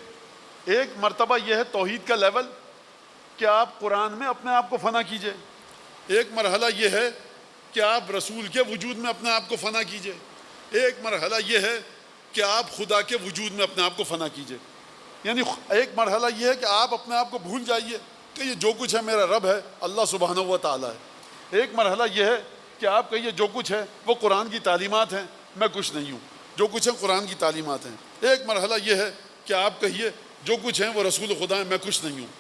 ایک مرتبہ یہ ہے توحید کا لیول کہ آپ قرآن میں اپنے آپ کو فنا کیجئے، ایک مرحلہ یہ ہے کہ آپ رسول کے وجود میں اپنے آپ کو فنا کیجئے، ایک مرحلہ یہ ہے کہ آپ خدا کے وجود میں اپنے آپ کو فنا کیجئے. یعنی ایک مرحلہ یہ ہے کہ آپ اپنے آپ کو بھول جائیے کہ یہ جو کچھ ہے میرا رب ہے، اللہ سبحانہ و تعالیٰ ہے. ایک مرحلہ یہ ہے کہ آپ کہیے جو کچھ ہے وہ قرآن کی تعلیمات ہیں، میں کچھ نہیں ہوں، جو کچھ ہے قرآن کی تعلیمات ہیں. ایک مرحلہ یہ ہے کہ آپ کہیے جو کچھ ہیں وہ رسول خدا ہیں، میں کچھ نہیں ہوں.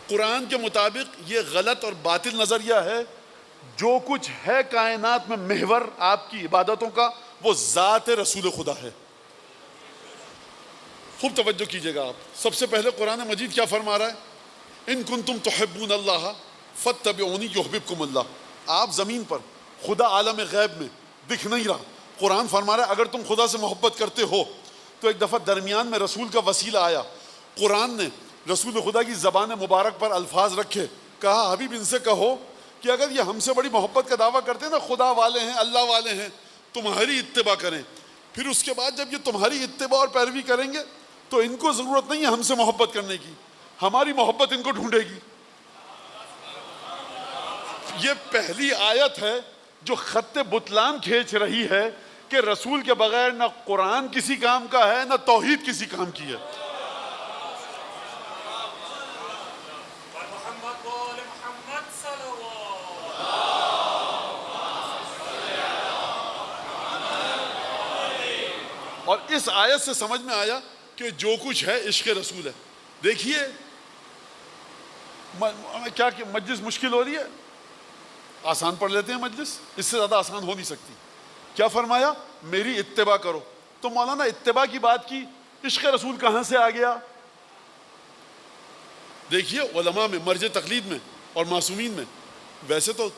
قرآن کے مطابق یہ غلط اور باطل نظریہ ہے. جو کچھ ہے کائنات میں محور آپ کی عبادتوں کا وہ ذات رسول خدا ہے. خوب توجہ کیجئے گا آپ. سب سے پہلے قرآن مجید کیا فرما رہا ہے؟ ان کنتم تحبون اللہ فاتبعونی یحببکم اللہ. آپ زمین پر، خدا عالم غیب میں دکھ نہیں رہا. قرآن فرما رہا ہے اگر تم خدا سے محبت کرتے ہو تو ایک دفعہ درمیان میں رسول کا وسیلہ آیا. قرآن نے رسول خدا کی زبان مبارک پر الفاظ رکھے، کہا حبیب ان سے کہو کہ اگر یہ ہم سے بڑی محبت کا دعویٰ کرتے ہیں نا، خدا والے ہیں، اللہ والے ہیں، تمہاری اتباع کریں. پھر اس کے بعد جب یہ تمہاری اتباع اور پیروی کریں گے تو ان کو ضرورت نہیں ہے ہم سے محبت کرنے کی، ہماری محبت ان کو ڈھونڈے گی. یہ پہلی آیت ہے جو خط بطلان کھینچ رہی ہے کہ رسول کے بغیر نہ قرآن کسی کام کا ہے نہ توحید کسی کام کی ہے. اور اس آیت سے سمجھ میں آیا کہ جو کچھ ہے عشق رسول ہے. دیکھیے کیا کہ مجلس مشکل ہو رہی ہے، آسان پڑھ لیتے ہیں مجلس، اس سے زیادہ آسان ہو نہیں سکتی. کیا فرمایا؟ میری اتباع کرو. تو مولانا اتباع کی بات کی، عشق رسول کہاں سے آ گیا؟ دیکھیے علماء میں مرجع تقلید میں اور معصومین میں ویسے تو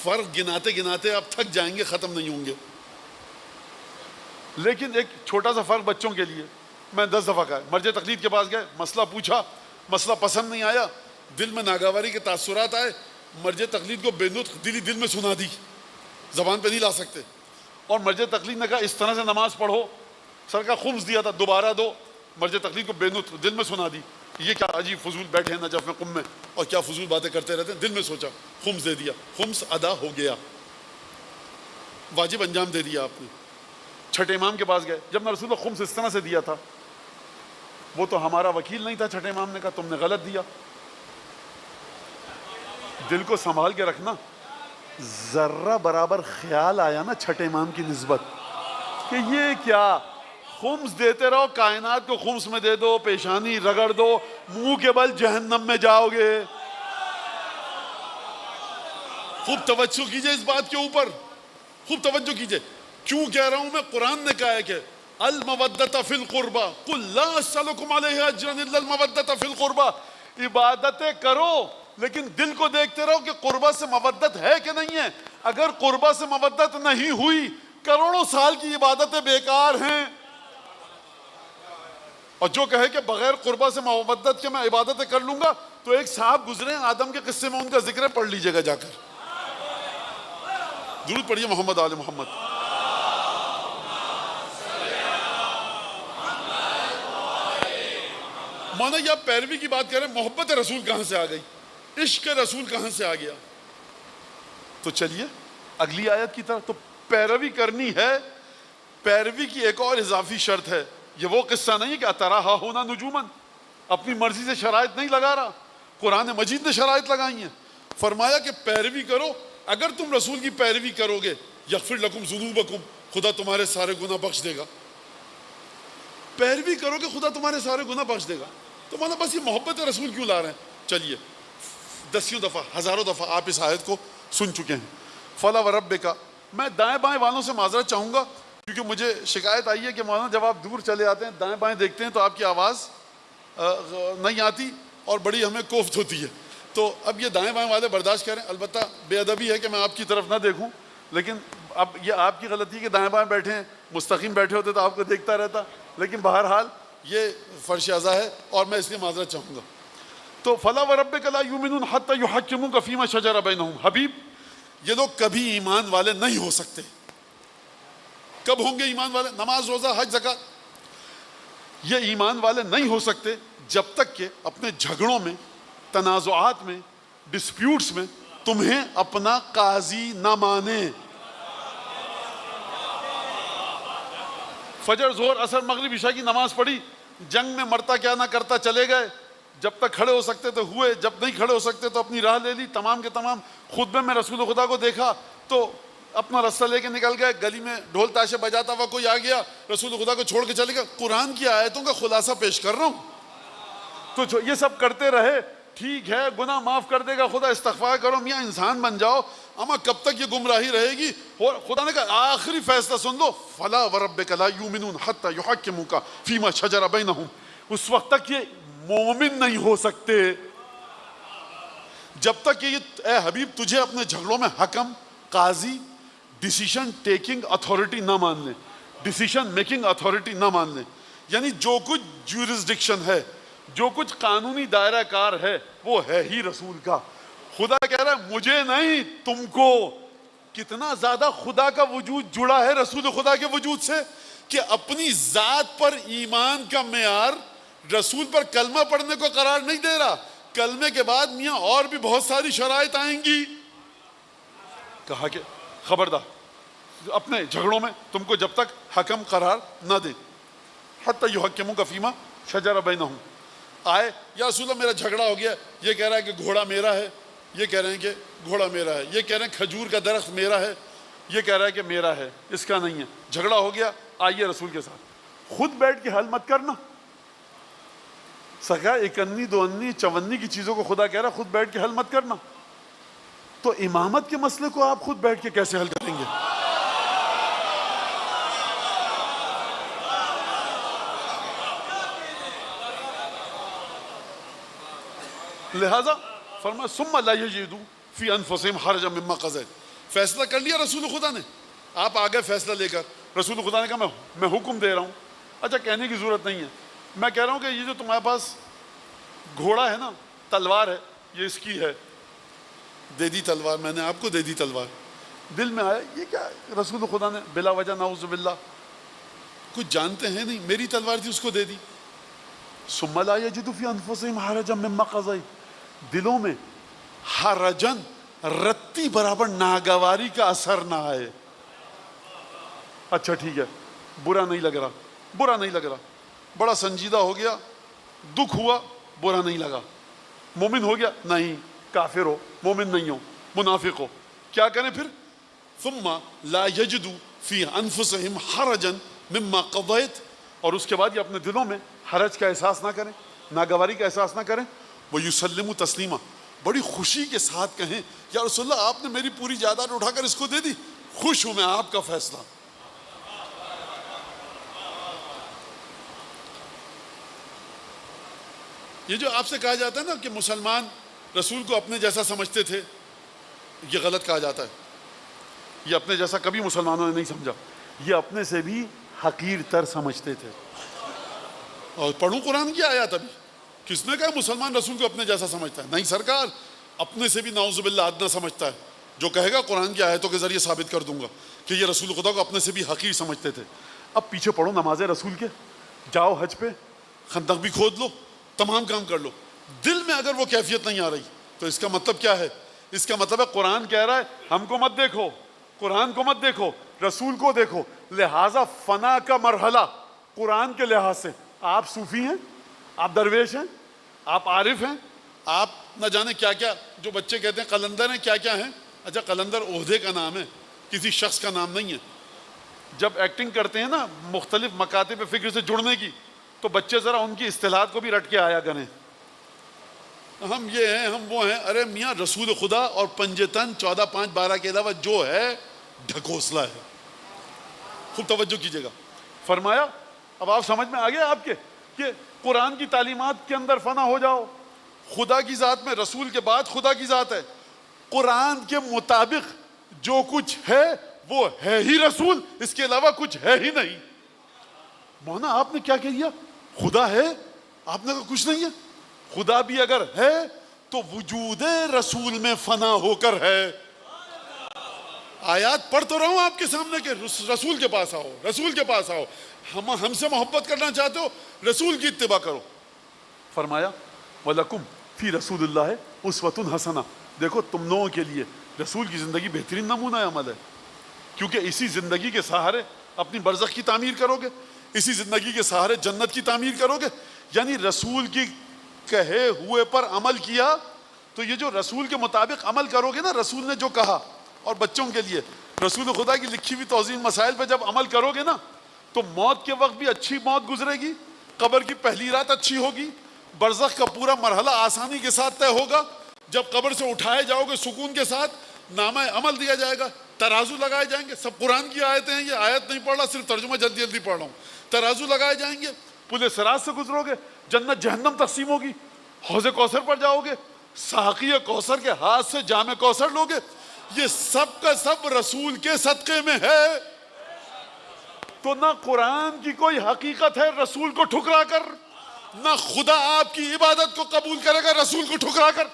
فرق گناتے گناتے آپ تھک جائیں گے، ختم نہیں ہوں گے. لیکن ایک چھوٹا سا فرق بچوں کے لیے میں 10 دفعہ کہا. مرجع تقلید کے پاس گئے، مسئلہ پوچھا، مسئلہ پسند نہیں آیا، دل میں ناگواری کے تاثرات آئے، مرجع تقلید کو بے نطق دل میں سنا دی، زبان پہ نہیں لا سکتے. اور مرجع تقلید نے کہا اس طرح سے نماز پڑھو. سر کا خمس دیا تھا، دوبارہ دو. مرجع تقلید کو بے نطق دل میں سنا دی. یہ کیا عجیب فضول بیٹھے ہیں نجف میں قم میں اور کیا فضول باتیں کرتے رہتے ہیں. دل میں سوچا، خمس دے دیا، خمس ادا ہو گیا، واجب انجام دے دیا آپ نے. چھٹے امام کے پاس گئے، جب میں رسول اللہ خمس اس طرح سے دیا تھا، وہ تو ہمارا وکیل نہیں تھا. چھٹے امام نے کہا تم نے غلط دیا. دل کو سنبھال کے رکھنا. ذرہ برابر خیال آیا نا چھٹے امام کی نسبت کہ یہ کیا، خمس دیتے رہو، کائنات کو خمس میں دے دو، پیشانی رگڑ دو، منہ کے بل جہنم میں جاؤ گے. خوب توجہ کیجئے اس بات کے اوپر، خوب توجہ کیجئے. کیوں کہہ رہا ہوں میں؟ قرآن نے کہا ہے کہ المودۃ فی القربہ قل لا اسألکم علیہ اجرا الا المودۃ فی القربہ. عبادتیں کرو لیکن دل کو دیکھتے رہو کہ قربہ سے مودت ہے کہ نہیں ہے. اگر قربہ سے مودت نہیں ہوئی، کروڑوں سال کی عبادتیں بیکار ہیں. اور جو کہے کہ بغیر قربہ سے مودت کے میں عبادتیں کر لوں گا، تو ایک صاحب گزرے آدم کے قصے میں، ان کا ذکر پڑھ لیجئے گا جا کر. درود پڑھیے محمد آل محمد. مانا یہ پیروی کی بات کر رہے ہیں، محبت رسول کہاں سے آ گئی، عشق رسول کہاں سے آ گیا؟ تو چلیے اگلی آیت کی طرف. تو پیروی کرنی ہے. پیروی کی ایک اور اضافی شرط ہے. یہ وہ قصہ نہیں ہے کہ اتراہا ہونا نجومن، اپنی مرضی سے شرائط نہیں لگا رہا. قرآن مجید نے شرائط لگائی ہیں. فرمایا کہ پیروی کرو. اگر تم رسول کی پیروی کرو گے یغفر لکم ذنوبکم، خدا تمہارے سارے گناہ بخش دے گا. پیروی کرو گے خدا تمہارے سارے گناہ بخش دے گا. تو مانا بس یہ محبت رسول کیوں لا رہے ہیں؟ چلیے 10 دفعہ 1000 دفعہ آپ اس آیت کو سن چکے ہیں. فلا وربک. میں دائیں بائیں والوں سے معذرت چاہوں گا کیونکہ مجھے شکایت آئی ہے کہ مولانا جب آپ دور چلے آتے ہیں دائیں بائیں دیکھتے ہیں تو آپ کی آواز نہیں آتی اور بڑی ہمیں کوفت ہوتی ہے. تو اب یہ دائیں بائیں والے برداشت کریں. البتہ بے ادبی ہے کہ میں آپ کی طرف نہ دیکھوں، لیکن اب یہ آپ کی غلطی ہے کہ دائیں بائیں بیٹھے ہیں. مستقیم بیٹھے ہوتے تو آپ کو دیکھتا رہتا، لیکن بہرحال یہ فرش ازا ہے اور میں اس لیے معذرت چاہوں گا. تو فلا وربک لا یؤمنون حتی یحکموک فیما شجر بینہم. حبیب یہ لوگ کبھی ایمان والے نہیں ہو سکتے. کب ہوں گے ایمان والے؟ نماز روزہ حج زکات. یہ ایمان والے نہیں ہو سکتے جب تک کہ اپنے جھگڑوں میں، تنازعات میں، ڈسپیوٹس میں تمہیں اپنا قاضی نہ مانے. فجر ظہر عصر مغرب عشاء کی نماز پڑھی، جنگ میں مرتا کیا نہ کرتا چلے گئے، جب تک کھڑے ہو سکتے تو ہوئے، جب نہیں کھڑے ہو سکتے تو اپنی راہ لے لی. تمام کے تمام خطبے میں رسول خدا کو دیکھا تو اپنا رستہ لے کے نکل گئے. گلی میں ڈھول تاشے بجاتا ہوا کوئی آ گیا، رسول خدا کو چھوڑ کے چلے گا. قرآن کی آیتوں کا خلاصہ پیش کر رہا ہوں. تو یہ سب کرتے رہے، ٹھیک ہے گناہ معاف کر دے گا خدا، استغفار کرو میاں انسان بن جاؤ. اما کب تک یہ گمراہی رہے گی؟ اور خدا نے کہا آخری فیصلہ سن لو، فلا وربک لا یؤمنون حتی یحکموک فیما شجر بینہم. اس وقت تک یہ مومن نہیں ہو سکتے جب تک کہ یہ اے حبیب تجھے اپنے جھگڑوں میں حکم، قاضی، ڈیسیشن ٹیکنگ اتھارٹی نہ مان لیں، ڈیسیشن میکنگ اتھارٹی نہ مان لیں. یعنی جو کچھ جورسڈکشن ہے، جو کچھ قانونی دائرہ کار ہے وہ ہے ہی رسول کا. خدا کہہ رہا ہے مجھے نہیں تم کو. کتنا زیادہ خدا کا وجود جڑا ہے رسول خدا کے وجود سے کہ اپنی ذات پر ایمان کا معیار رسول پر کلمہ پڑھنے کو قرار نہیں دے رہا. کلمے کے بعد میاں اور بھی بہت ساری شرائط آئیں گی. کہا کہ خبردار اپنے جھگڑوں میں تم کو جب تک حکم قرار نہ دے. حتی یحکموک فیما شجر بینہم. آئے یا رسول اللہ میرا جھگڑا ہو گیا، یہ کہہ رہا ہے کہ گھوڑا میرا ہے، یہ کہہ رہے ہیں کہ گھوڑا میرا ہے، یہ کہہ رہے ہیں کھجور کا درخت میرا ہے، یہ کہہ رہا ہے کہ میرا ہے، اس کا نہیں ہے. جھگڑا ہو گیا، آئیے رسول کے ساتھ. خود بیٹھ کے حل مت کرنا. سکا اکنی دونی چونی کی چیزوں کو خدا کہہ رہا خود بیٹھ کے حل مت کرنا. تو امامت کے مسئلے کو آپ خود بیٹھ کے کیسے حل کریں گے؟ لہذا فرمایا ثم لا یجدوا فی انفسہم حرجا مما قضیت. فیصلہ کر لیا رسول خدا نے، آپ آگے فیصلہ لے کر. رسول خدا نے کہا میں حکم دے رہا ہوں. اچھا کہنے کی ضرورت نہیں ہے، میں کہہ رہا ہوں کہ یہ جو تمہارے پاس گھوڑا ہے نا، تلوار ہے، یہ اس کی ہے، دے دی تلوار، میں نے آپ کو دے دی تلوار. دل میں آیا یہ کیا رسول خدا نے بلا وجہ نعوذ باللہ، کچھ جانتے ہیں نہیں، میری تلوار تھی اس کو دے دی. ثم لا یجدوا فی انفسہم حرجا مما قضیت. دلوں میں حرجن رتی برابر ناگواری کا اثر نہ آئے. اچھا ٹھیک ہے، برا نہیں لگ رہا، برا نہیں لگ رہا، بڑا سنجیدہ ہو گیا، دکھ ہوا، برا نہیں لگا. مومن ہو گیا؟ نہیں، کافر ہو، مومن نہیں ہو، منافق ہو. کیا کریں پھر؟ ثم لا یجدوا فی انفسہم حرجا مما قضیت. اور اس کے بعد یہ اپنے دلوں میں حرج کا احساس نہ کریں، ناگواری کا احساس نہ کریں. وَيُسَلِّمُ تسلیمہ، بڑی خوشی کے ساتھ کہیں یا رسول اللہ آپ نے میری پوری جائیداد اٹھا کر اس کو دے دی، خوش ہوں میں آپ کا فیصلہ. یہ جو آپ سے کہا جاتا ہے نا کہ مسلمان رسول کو اپنے جیسا سمجھتے تھے، یہ غلط کہا جاتا ہے. یہ اپنے جیسا کبھی مسلمانوں نے نہیں سمجھا، یہ اپنے سے بھی حقیر تر سمجھتے تھے. اور پڑھوں قرآن کی آیات ابھی، کس نے کہا مسلمان رسول کو اپنے جیسا سمجھتا ہے؟ نہیں سرکار، اپنے سے بھی نعوذ باللہ ادنا سمجھتا ہے. جو کہے گا قرآن کی آیتوں کے ذریعے ثابت کر دوں گا کہ یہ رسول خدا کو اپنے سے بھی حقیر سمجھتے تھے. اب پیچھے پڑھو نماز رسول کے، جاؤ حج پہ، خندق بھی کھود لو، تمام کام کر لو. دل میں اگر وہ کیفیت نہیں آ رہی تو اس کا مطلب کیا ہے؟ اس کا مطلب ہے قرآن کہہ رہا ہے ہم کو مت دیکھو، قرآن کو مت دیکھو، رسول کو دیکھو. لہٰذا فنا کا مرحلہ قرآن کے لحاظ سے آپ صوفی ہیں، آپ درویش ہیں، آپ عارف ہیں، آپ نہ جانے کیا کیا، جو بچے کہتے ہیں قلندر ہیں، کیا کیا ہیں. اچھا قلندر عہدے کا نام ہے، کسی شخص کا نام نہیں ہے. جب ایکٹنگ کرتے ہیں نا مختلف مکاتب فکر سے جڑنے کی، تو بچے ذرا ان کی اصطلاحات کو بھی رٹ کے آیا کریں. ہم یہ ہیں، ہم وہ ہیں. ارے میاں رسول خدا اور پنجتن 14/5/12 کے علاوہ جو ہے ڈھکوسلا ہے. خوب توجہ کیجیے گا. فرمایا اب آپ سمجھ میں آ گیا آپ کے کہ قرآن کی تعلیمات کے اندر فنا ہو جاؤ. خدا کی ذات میں رسول کے بعد خدا کی ذات ہے. قرآن کے مطابق جو کچھ ہے وہ ہے ہی رسول، اس کے علاوہ کچھ ہے ہی نہیں. مولانا آپ نے کیا کہہ دیا؟ خدا ہے؟ آپ نے کہا کچھ نہیں ہے. خدا بھی اگر ہے تو وجود رسول میں فنا ہو کر ہے. آیات پڑھ تو رہا ہوں آپ کے سامنے کہ رسول کے پاس آؤ، رسول کے پاس آؤ. ہم سے محبت کرنا چاہتے ہو، رسول کی اتباع کرو. فرمایا وَلَكُمْ فِي رَسُولِ اللَّهِ أُسْوَةٌ حَسَنَةٌ. دیکھو تم لوگوں کے لیے رسول کی زندگی بہترین نمونہ عمل ہے، کیونکہ اسی زندگی کے سہارے اپنی برزخ کی تعمیر کرو گے، اسی زندگی کے سہارے جنت کی تعمیر کرو گے. یعنی رسول کی کہے ہوئے پر عمل کیا تو یہ جو رسول کے مطابق عمل کرو گے نا، رسول نے جو کہا. اور بچوں کے لیے رسول خدا کی لکھی ہوئی توضیح مسائل پہ جب عمل کرو گے نا تو موت کے وقت بھی اچھی موت گزرے گی، قبر کی پہلی رات اچھی ہوگی، برزخ کا پورا مرحلہ آسانی کے ساتھ طے ہوگا. جب قبر سے اٹھائے جاؤ گے سکون کے ساتھ، نامہ عمل دیا جائے گا، ترازو لگائے جائیں گے. سب قرآن کی آیتیں ہیں، یہ آیت نہیں پڑھ رہا، صرف ترجمہ جلدی جلدی پڑھ رہا ہوں. ترازو لگائے جائیں گے، پل صراط سے گزرو گے، جنت جہنم تقسیم ہوگی، حوض کوثر پر جاؤ گے، ساقی کوثر کے ہاتھ سے جام کوثر لوگے. یہ سب کا سب رسول کے صدقے میں ہے. تو نہ قرآن کی کوئی حقیقت ہے رسول کو ٹھکرا کر، نہ خدا آپ کی عبادت کو قبول کرے گا رسول کو ٹھکرا کر.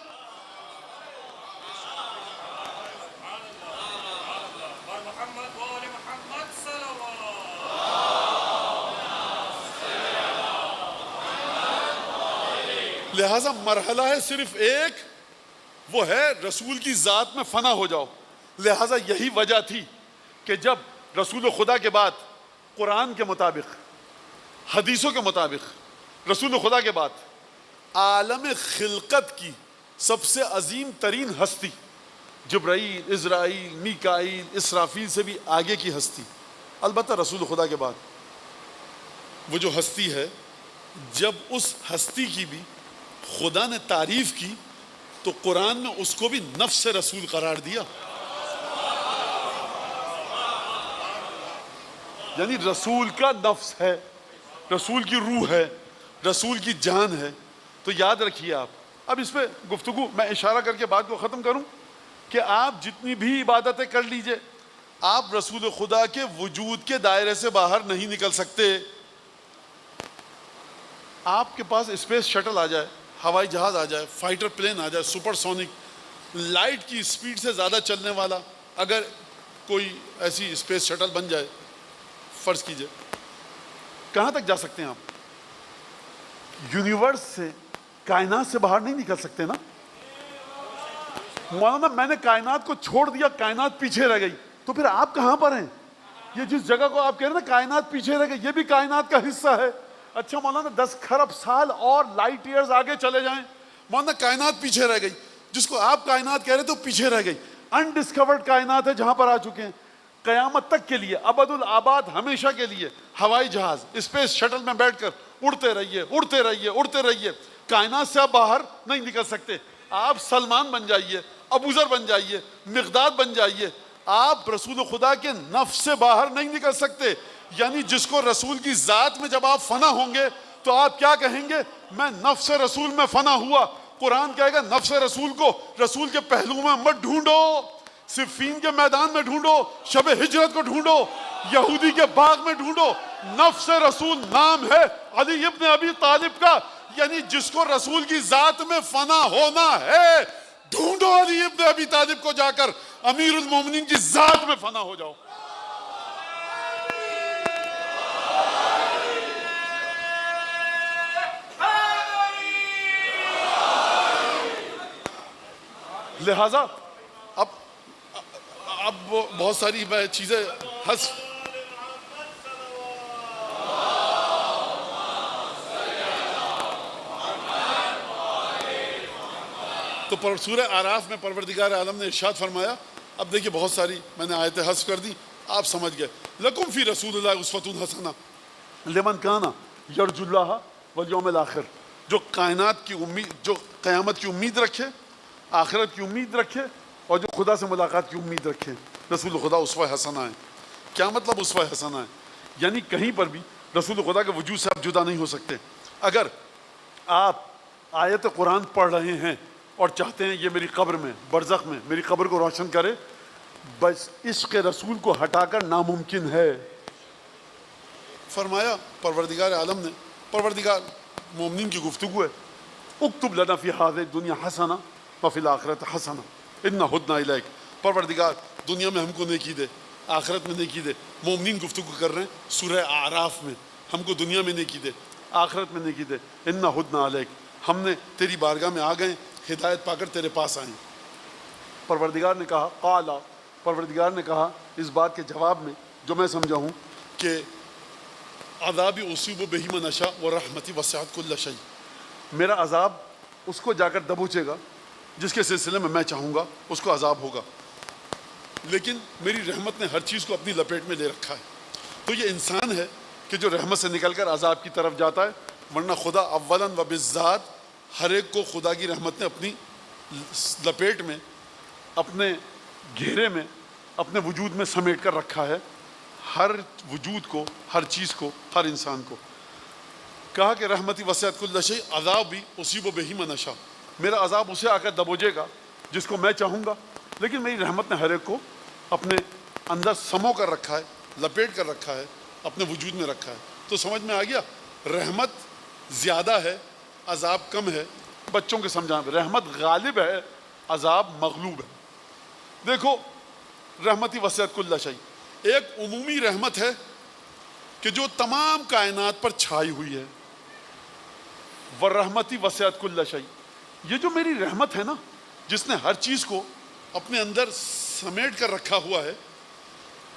لہذا مرحلہ ہے صرف ایک، وہ ہے رسول کی ذات میں فنا ہو جاؤ. لہذا یہی وجہ تھی کہ جب رسول خدا کے بعد قرآن کے مطابق، حدیثوں کے مطابق، رسول خدا کے بعد عالم خلقت کی سب سے عظیم ترین ہستی، جبرائیل، عزرائیل، میکائیل، اسرافیل سے بھی آگے کی ہستی، البتہ رسول خدا کے بعد وہ جو ہستی ہے، جب اس ہستی کی بھی خدا نے تعریف کی تو قرآن نے اس کو بھی نفس رسول قرار دیا. یعنی رسول کا نفس ہے، رسول کی روح ہے، رسول کی جان ہے. تو یاد رکھیے آپ. اب اس پہ گفتگو میں اشارہ کر کے بات کو ختم کروں کہ آپ جتنی بھی عبادتیں کر لیجئے، آپ رسول خدا کے وجود کے دائرے سے باہر نہیں نکل سکتے. آپ کے پاس اسپیس شٹل آ جائے، ہوائی جہاز آ جائے، فائٹر پلین آ جائے، سپر سونک، لائٹ کی سپیڈ سے زیادہ چلنے والا اگر کوئی ایسی اسپیس شٹل بن جائے، فرض کیجئے، کہاں تک جا سکتے ہیں آپ؟ یونیورس سے، کائنات سے باہر نہیں نکل سکتے نا. مولانا میں نے کائنات کو چھوڑ دیا، کائنات پیچھے رہ گئی، تو پھر آپ کہاں پر ہیں؟ یہ جس جگہ کو آپ کہہ رہے ہیں نا کائنات پیچھے رہ گئی، یہ بھی کائنات کا حصہ ہے. اچھا مولانا 10 کھرب سال اور لائٹ ایئرز آگے چلے جائیں، مولانا کائنات پیچھے رہ گئی. جس کو آپ کائنات کہہ رہے تو پیچھے رہ گئی. انڈسکورڈ کائنات ہے جہاں پر آ چکے ہیں. قیامت تک کے لیے، ابد الآباد، ہمیشہ کے لیے ہوائی جہاز، اسپیس شٹل میں بیٹھ کر اڑتے رہیے، اڑتے رہیے، اڑتے رہیے. کائنات سے آپ باہر نہیں نکل سکتے. آپ سلمان بن جائیے، ابوذر بن جائیے، مقداد بن جائیے، آپ رسول خدا کے نفس سے باہر نہیں نکل سکتے. یعنی جس کو رسول کی ذات میں جب آپ فنا ہوں گے تو آپ کیا کہیں گے؟ میں نفس رسول میں فنا ہوا. قرآن کہے گا نفس رسول کو رسول کے پہلو میں مت ڈھونڈو، صفین کے میدان میں ڈھونڈو، شب ہجرت کو ڈھونڈو، یہودی کے باغ میں ڈھونڈو. نفس رسول نام ہے علی ابن ابی طالب کا. یعنی جس کو رسول کی ذات میں فنا ہونا ہے، ڈھونڈو علی ابن ابی طالب کو، جا کر امیر المومنین کی ذات میں فنا ہو جاؤ. لہذا اب بہت ساری چیزیں تو سورہ اعراف میں پروردگار عالم نے ارشاد فرمایا. اب دیکھیے بہت ساری میں نے آیتیں حذف کر دی، آپ سمجھ گئے. لکم فی رسول اللہ اسوۃ حسنہ لمن کان یرجو اللہ والیوم الآخر. جو کائنات کی امید، جو قیامت کی امید رکھے، آخرت کی امید رکھے، اور جو خدا سے ملاقات کی امید رکھے، رسول خدا اسوہ حسنہ ہے. کیا مطلب اسوہ حسنہ ہے؟ یعنی کہیں پر بھی رسول خدا کے وجود سے آپ جدا نہیں ہو سکتے. اگر آپ آیت قرآن پڑھ رہے ہیں اور چاہتے ہیں یہ میری قبر میں، برزخ میں میری قبر کو روشن کرے، بس عشق رسول کو ہٹا کر ناممکن ہے. فرمایا پروردگار عالم نے، پروردگار مومنین کی گفتگو ہے، اکتب لنا فی ہذہ الدنیا حسنہ وفی الآخرۃ حسنہ انا ہدنا الیک، پروردگار دنیا میں ہم کو نیکی دے، آخرت میں نیکی دے. مومنین گفتگو کر رہے ہیں سورہ اعراف میں، ہم کو دنیا میں نیکی دے، آخرت میں نیکی دے. انا ہدنا الیک، ہم نے تیری بارگاہ میں آ گئے، ہدایت پا کر تیرے پاس آئیں. پروردگار نے کہا قالا، پروردگار نے کہا اس بات کے جواب میں جو میں سمجھا ہوں کہ عذابی اصیب بہ من اشاء ورحمتی وسعت کل شیء، میرا عذاب اس کو جا کر دبوچے گا جس کے سلسلے میں چاہوں گا اس کو عذاب ہوگا، لیکن میری رحمت نے ہر چیز کو اپنی لپیٹ میں لے رکھا ہے. تو یہ انسان ہے کہ جو رحمت سے نکل کر عذاب کی طرف جاتا ہے، ورنہ خدا اولاً و بالذات ہر ایک کو خدا کی رحمت نے اپنی لپیٹ میں، اپنے گھیرے میں، اپنے وجود میں سمیٹ کر رکھا ہے، ہر وجود کو، ہر چیز کو، ہر انسان کو. کہا کہ رحمتی وسعت کل شیء، عذاب بھی اصیب بہ من اشاء، میرا عذاب اسے آ کر دبوچے گا جس کو میں چاہوں گا، لیکن میری رحمت نے ہر ایک کو اپنے اندر سمو کر رکھا ہے، لپیٹ کر رکھا ہے، اپنے وجود میں رکھا ہے. تو سمجھ میں آ گیا، رحمت زیادہ ہے، عذاب کم ہے. بچوں کے سمجھانا، رحمت غالب ہے، عذاب مغلوب ہے. دیکھو رحمتی وسعت کل شیء، ایک عمومی رحمت ہے کہ جو تمام کائنات پر چھائی ہوئی ہے، ورحمتی وسعت کل شیء، یہ جو میری رحمت ہے نا، جس نے ہر چیز کو اپنے اندر سمیٹ کر رکھا ہوا ہے،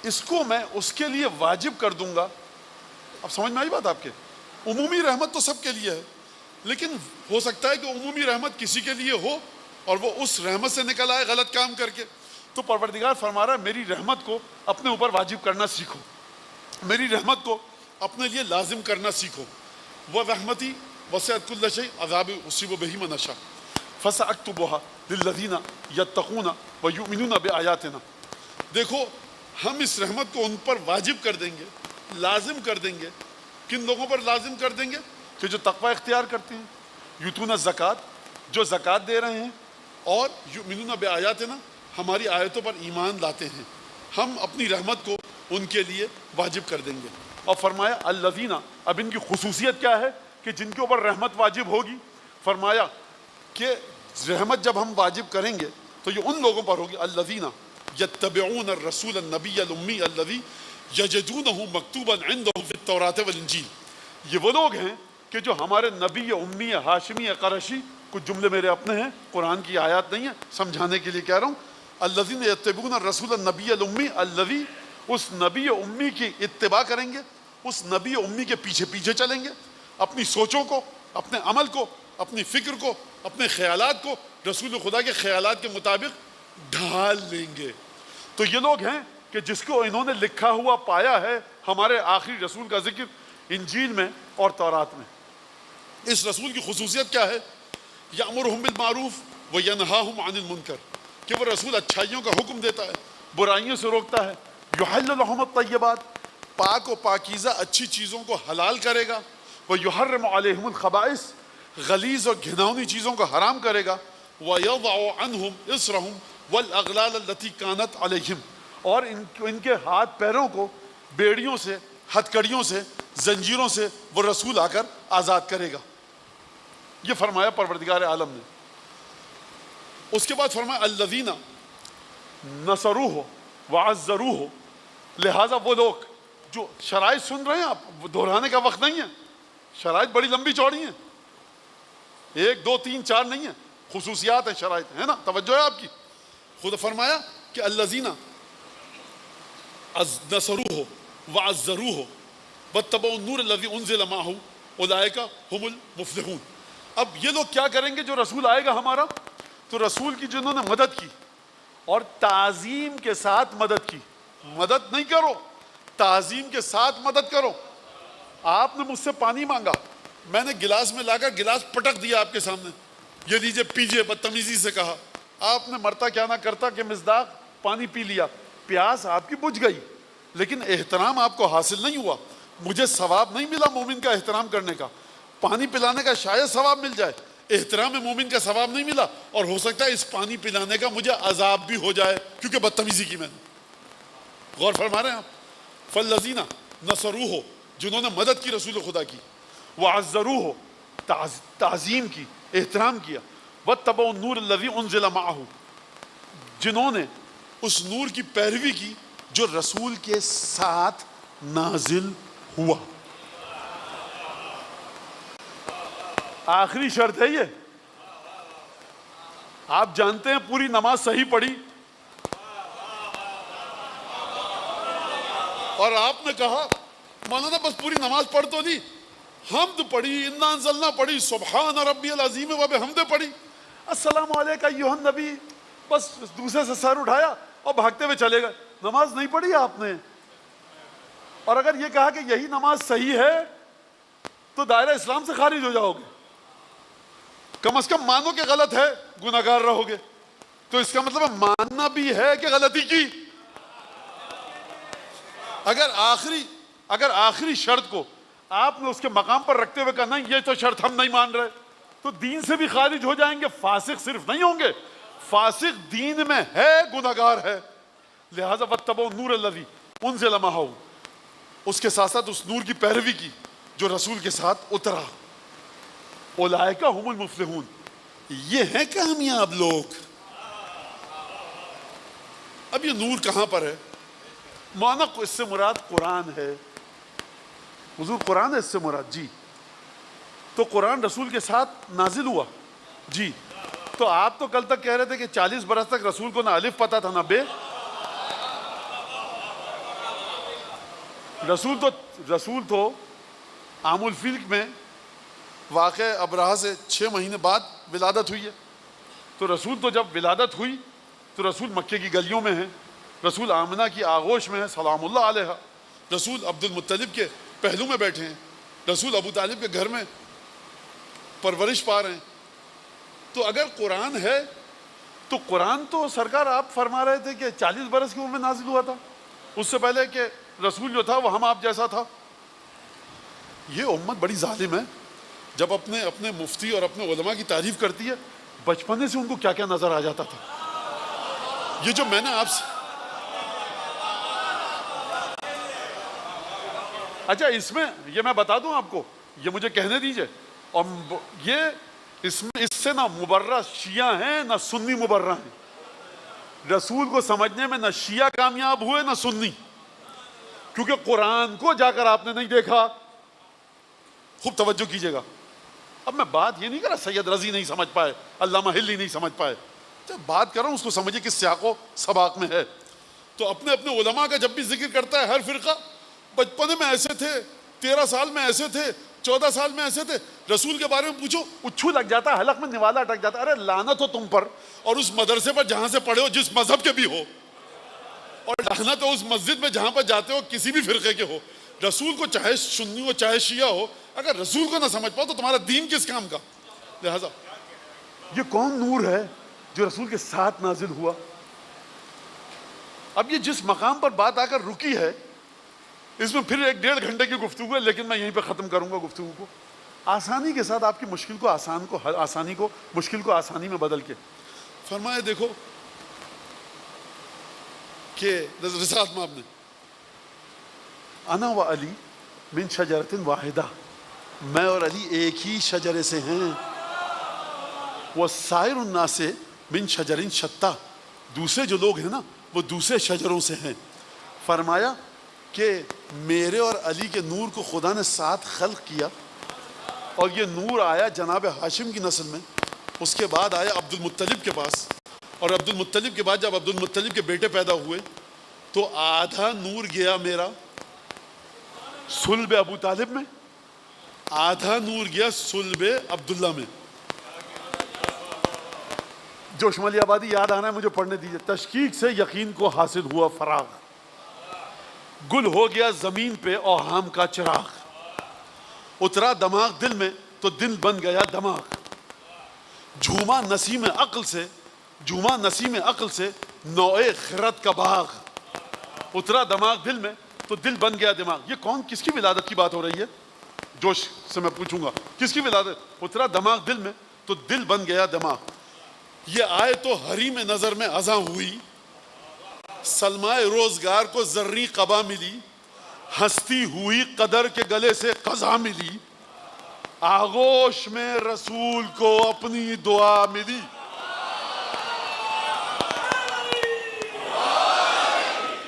اس کو میں اس کے لیے واجب کر دوں گا. اب سمجھ میں آئی بات آپ کے؟ عمومی رحمت تو سب کے لیے ہے، لیکن ہو سکتا ہے کہ عمومی رحمت کسی کے لیے ہو اور وہ اس رحمت سے نکل آئے غلط کام کر کے. تو پروردگار فرما رہا ہے میری رحمت کو اپنے اوپر واجب کرنا سیکھو، میری رحمت کو اپنے لیے لازم کرنا سیکھو. وہ رحمتی وسعت کل شیء عذاب اصیب بہ من اشاء فساکتبها للذین یتقون ویؤمنون بآیاتنا. دیکھو ہم اس رحمت کو ان پر واجب کر دیں گے، لازم کر دیں گے. کن لوگوں پر لازم کر دیں گے؟ کہ جو تقوی اختیار کرتے ہیں، یؤتون الزکات، جو زکوٰۃ دے رہے ہیں، اور یؤمنون بآیاتنا، ہماری آیتوں پر ایمان لاتے ہیں. ہم اپنی رحمت کو ان کے لیے واجب کر دیں گے. اور فرمایا الذین، اب ان کی خصوصیت کیا ہے کہ جن کے اوپر رحمت واجب ہوگی؟ فرمایا کہ رحمت جب ہم واجب کریں گے تو یہ ان لوگوں پر ہوگی الذین یتبعون الرسول النبی الامی الذی یجدونہ مکتوبا عندہم فی التوراۃ والانجیل. یہ وہ لوگ ہیں کہ جو ہمارے نبی امی ہاشمی قریشی، کچھ جملے میرے اپنے ہیں، قرآن کی آیات نہیں ہیں، سمجھانے کے لیے کہہ رہا ہوں. الذین یتبعون الرسول النبی الامی الذی، اس نبی امی کی اتباع کریں گے، اس نبی امی کے پیچھے پیچھے چلیں گے، اپنی سوچوں کو، اپنے عمل کو، اپنی فکر کو، اپنے خیالات کو رسول خدا کے خیالات کے مطابق ڈھال لیں گے. تو یہ لوگ ہیں کہ جس کو انہوں نے لکھا ہوا پایا ہے ہمارے آخری رسول کا ذکر انجیل میں اور تورات میں. اس رسول کی خصوصیت کیا ہے؟ یأمرہم بالمعروف وینہاہم عن المنکر، کہ وہ رسول اچھائیوں کا حکم دیتا ہے، برائیوں سے روکتا ہے. یحل لہم الطیبات، پاک و پاکیزہ اچھی چیزوں کو حلال کرے گا. ویحرم علیہم الخبائث، غلیظ اور گھناؤنی چیزوں کو حرام کرے گا. وَيَضَعُ عَنْهُمْ إِصْرَهُمْ وَالْأَغْلَالَ الَّتِي كَانَتْ عَلَيْهِمْ، اور ان کے ہاتھ پیروں کو بیڑیوں سے، ہتھکڑیوں سے، زنجیروں سے وہ رسول آ کر آزاد کرے گا. یہ فرمایا پروردگار عالم نے. اس کے بعد فرمایا الذین نصروہ وعزروہ، لہٰذا وہ لوگ جو شرائط سن رہے ہیں، آپ دہرانے کا وقت نہیں ہے، شرائط بڑی لمبی چوڑی ہیں، 1 2 3 4 نہیں ہیں، خصوصیات ہیں، شرائط ہے نا، توجہ ہے آپ کی. خود فرمایا کہ الذین نصروہ وعزروہ واتبعوا النور الذی انزل معہ اولئک هم المفلحون. اب یہ لوگ کیا کریں گے جو رسول آئے گا ہمارا؟ تو رسول کی جنہوں نے مدد کی اور تعظیم کے ساتھ مدد کی. مدد نہیں کرو، تعظیم کے ساتھ مدد کرو. آپ نے مجھ سے پانی مانگا، میں نے گلاس میں لا کر گلاس پٹک دیا آپ کے سامنے، یہ لیجیے پیجیے، بدتمیزی سے کہا. آپ نے مرتا کیا نہ کرتا کہ مصداق پانی پی لیا، پیاس آپ کی بجھ گئی، لیکن احترام آپ کو حاصل نہیں ہوا. مجھے ثواب نہیں ملا مومن کا احترام کرنے کا، پانی پلانے کا شاید ثواب مل جائے، احترام مومن کا ثواب نہیں ملا، اور ہو سکتا ہے اس پانی پلانے کا مجھے عذاب بھی ہو جائے کیونکہ بدتمیزی کی میں نے. غور فرما رہے ہیں آپ؟ فالذین نصروہ، جنہوں نے مدد کی رسول خدا کی، وعزروہ تعظیم کی، احترام کیا، واتبعوا النور الذی انزل معہ جنہوں نے اس نور کی پیروی کی جو رسول کے ساتھ نازل ہوا۔ آخری شرط ہے یہ۔ آپ جانتے ہیں پوری نماز صحیح پڑھی اور آپ نے کہا مولانا بس پوری نماز پڑھ تو دی، حمد پڑھی، انا انزلنا پڑھی، سبحان ربی العظیم و بحمد پڑھی، السلام علیکہ ایھا النبی، بس دوسرے سے سر اٹھایا اور بھاگتے ہوئے چلے گئے، نماز نہیں پڑھی آپ نے۔ اور اگر یہ کہا کہ یہی نماز صحیح ہے تو دائرہ اسلام سے خارج ہو جاؤ گے، کم از کم مانو کہ غلط ہے، گناہگار رہو گے۔ تو اس کا مطلب ماننا بھی ہے کہ غلطی کی۔ اگر آخری شرط کو آپ نے اس کے مقام پر رکھتے ہوئے کہا نہیں یہ تو شرط ہم نہیں مان رہے، تو دین سے بھی خارج ہو جائیں گے، فاسق صرف نہیں ہوں گے، فاسق دین میں ہے، گناہگار ہے۔ لہذا واتبعوا النور الذی انزل معہ، اس کے ساتھ ساتھ اس نور کی پیروی کی جو رسول کے ساتھ اترا۔ اولئک ھم المفلحون، یہ ہیں کامیاب لوگ۔ اب یہ نور کہاں پر ہے؟ مانا اس سے مراد قرآن ہے۔ حضور قرآن ہے اس سے مراد؟ جی۔ تو قرآن رسول کے ساتھ نازل ہوا؟ جی۔ تو آپ تو کل تک کہہ رہے تھے کہ 40 برس تک رسول کو نہ الف پتا تھا نہ بے۔ رسول تو عام الفیل میں واقع ابرہہ سے 6 مہینے بعد ولادت ہوئی ہے۔ تو رسول تو جب ولادت ہوئی تو رسول مکے کی گلیوں میں ہیں، رسول آمنہ کی آغوش میں ہیں سلام اللہ علیہ، رسول عبد المطلب کے پہلو میں بیٹھے ہیں، رسول ابو طالب کے گھر میں پرورش پا رہے ہیں۔ تو اگر قرآن ہے تو قرآن تو سرکار آپ فرما رہے تھے کہ 40 برس کی عمر میں نازل ہوا تھا، اس سے پہلے کہ رسول جو تھا وہ ہم آپ جیسا تھا۔ یہ امت بڑی ظالم ہے، جب اپنے مفتی اور اپنے علماء کی تعریف کرتی ہے، بچپنے سے ان کو کیا کیا نظر آ جاتا تھا۔ یہ جو میں نے آپ سے اچھا اس میں یہ میں بتا دوں آپ کو، یہ مجھے کہنے دیجئے، اور یہ اس سے نہ مبرہ شیعہ ہیں نہ سنی مبرہ ہیں۔ رسول کو سمجھنے میں نہ شیعہ کامیاب ہوئے نہ سنی، کیونکہ قرآن کو جا کر آپ نے نہیں دیکھا۔ خوب توجہ کیجئے گا۔ اب میں بات یہ نہیں کر رہا سید رضی نہیں سمجھ پائے، علامہ ہلی نہیں سمجھ پائے، جب بات کر رہا ہوں اس کو سمجھے کس سیاق و سباق میں ہے۔ تو اپنے علماء کا جب بھی ذکر کرتا ہے ہر فرقہ، بچپنے میں ایسے تھے، 13 سال میں ایسے تھے، 14 سال میں ایسے تھے، رسول کے بارے میں پوچھو اچھو لگ جاتا ہے، حلق میں نوالا اٹک جاتا ہے۔ ارے لعنت ہو تم پر اور اس مدرسے پر جہاں سے پڑھے ہو، جس مذہب کے بھی ہو، اور لعنت ہو اس مسجد میں جہاں پر جاتے ہو، کسی بھی فرقے کے ہو۔ رسول کو چاہے سنی ہو چاہے شیعہ ہو، اگر رسول کو نہ سمجھ پاؤ تو تمہارا دین کس کام کا؟ لہذا یہ کون نور ہے جو رسول کے ساتھ نازل ہوا؟ اب یہ جس مقام پر بات آ کر رکی ہے، اس میں پھر 1-1.5 گھنٹے کی گفتگو ہے، لیکن میں یہیں پہ ختم کروں گا گفتگو کو آسانی کے ساتھ، آپ کی مشکل کو آسانی کو مشکل کو آسانی میں بدل کے۔ فرمایا دیکھو کہ رسالت میں آپ نے انا و علی من شجرۃ واحدہ، میں اور علی ایک ہی شجرے سے ہیں، وسائر الناس من شجر شتیٰ، دوسرے جو لوگ ہیں نا وہ دوسرے شجروں سے ہیں۔ فرمایا کہ میرے اور علی کے نور کو خدا نے ساتھ خلق کیا، اور یہ نور آیا جناب ہاشم کی نسل میں، اس کے بعد آیا عبد المطلب کے پاس، اور عبد المطلب کے بعد جب عبد المطلب کے بیٹے پیدا ہوئے تو آدھا نور گیا میرا صلب ابو طالب میں، آدھا نور گیا صلب عبداللہ میں۔ جو شمالی آبادی یاد آنا ہے مجھے پڑھنے دیجئے۔ تشکیک سے یقین کو حاصل ہوا فراغ، گل ہو گیا زمین پہ اوہام کا چراغ، اترا دماغ دل میں تو دل بن گیا دماغ، جھوما نسیم عقل سے نوئے خرد کا باغ، اترا دماغ دل میں تو دل بن گیا دماغ۔ یہ کون کس کی ولادت کی بات ہو رہی ہے؟ جوش سے میں پوچھوں گا کس کی ولادت؟ اترا دماغ دل میں تو دل بن گیا دماغ، یہ آئے تو حریم نظر میں اذاں ہوئی، سلمائے روزگار کو زرعی قبا ملی، ہستی ہوئی قدر کے گلے سے قضا ملی، آغوش میں رسول کو اپنی دعا ملی۔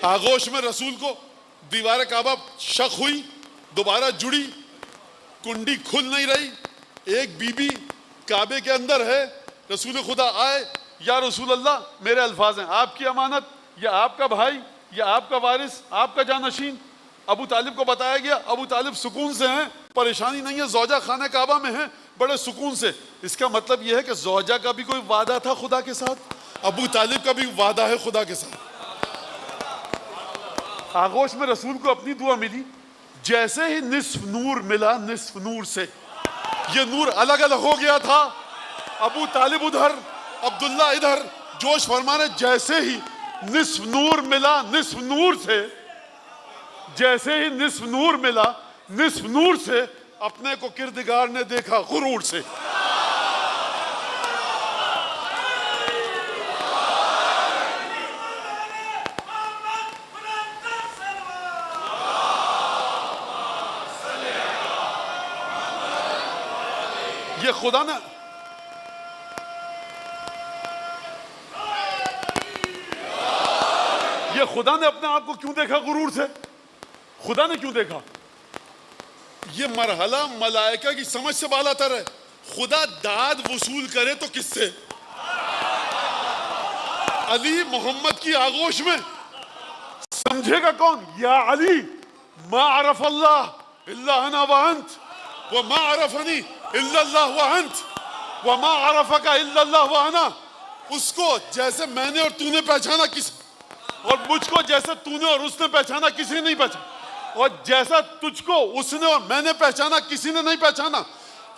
آغوش میں رسول کو دیوار کعبہ شق ہوئی، دوبارہ جڑی، کنڈی کھل نہیں رہی، ایک بی بی کعبے کے اندر ہے، رسول خدا آئے، یا رسول اللہ میرے الفاظ ہیں، آپ کی امانت یا آپ کا بھائی یا آپ کا وارث، آپ کا جانشین۔ ابو طالب کو بتایا گیا، ابو طالب سکون سے ہیں، پریشانی نہیں ہے، زوجہ خانہ کعبہ میں ہیں بڑے سکون سے۔ اس کا مطلب یہ ہے کہ زوجہ کا بھی کوئی وعدہ تھا خدا کے ساتھ، ابو طالب کا بھی وعدہ ہے خدا کے ساتھ۔ آغوش میں رسول کو اپنی دعا ملی، جیسے ہی نصف نور ملا نصف نور سے، یہ نور الگ الگ ہو گیا تھا، ابو طالب ادھر عبداللہ ادھر، جوش فرمانے جیسے ہی نصف نور ملا نصف نور سے، جیسے ہی نصف نور ملا نصف نور سے، اپنے کو کردگار نے دیکھا غرور سے۔ یہ خدا نے اپنے آپ کو کیوں دیکھا غرور سے؟ خدا نے کیوں دیکھا؟ یہ مرحلہ ملائکہ کی سمجھ سے بالا تر ہے۔ خدا داد وصول کرے تو کس سے؟ علی محمد کی آغوش میں سمجھے گا کون؟ یا علی ما عرف اللہ الا انا وانت وما عرفنی الا اللہ وانت وما عرفک الا اللہ وانا۔ اس کو جیسے میں نے اور تو نے پہچانا کسی، اور مجھ کو جیسے تو نے اور اس نے پہچانا کسی نے نہیں پہچانا، اور جیسا تجھ کو اس نے اور میں نے پہچانا کسی نے نہیں پہچانا۔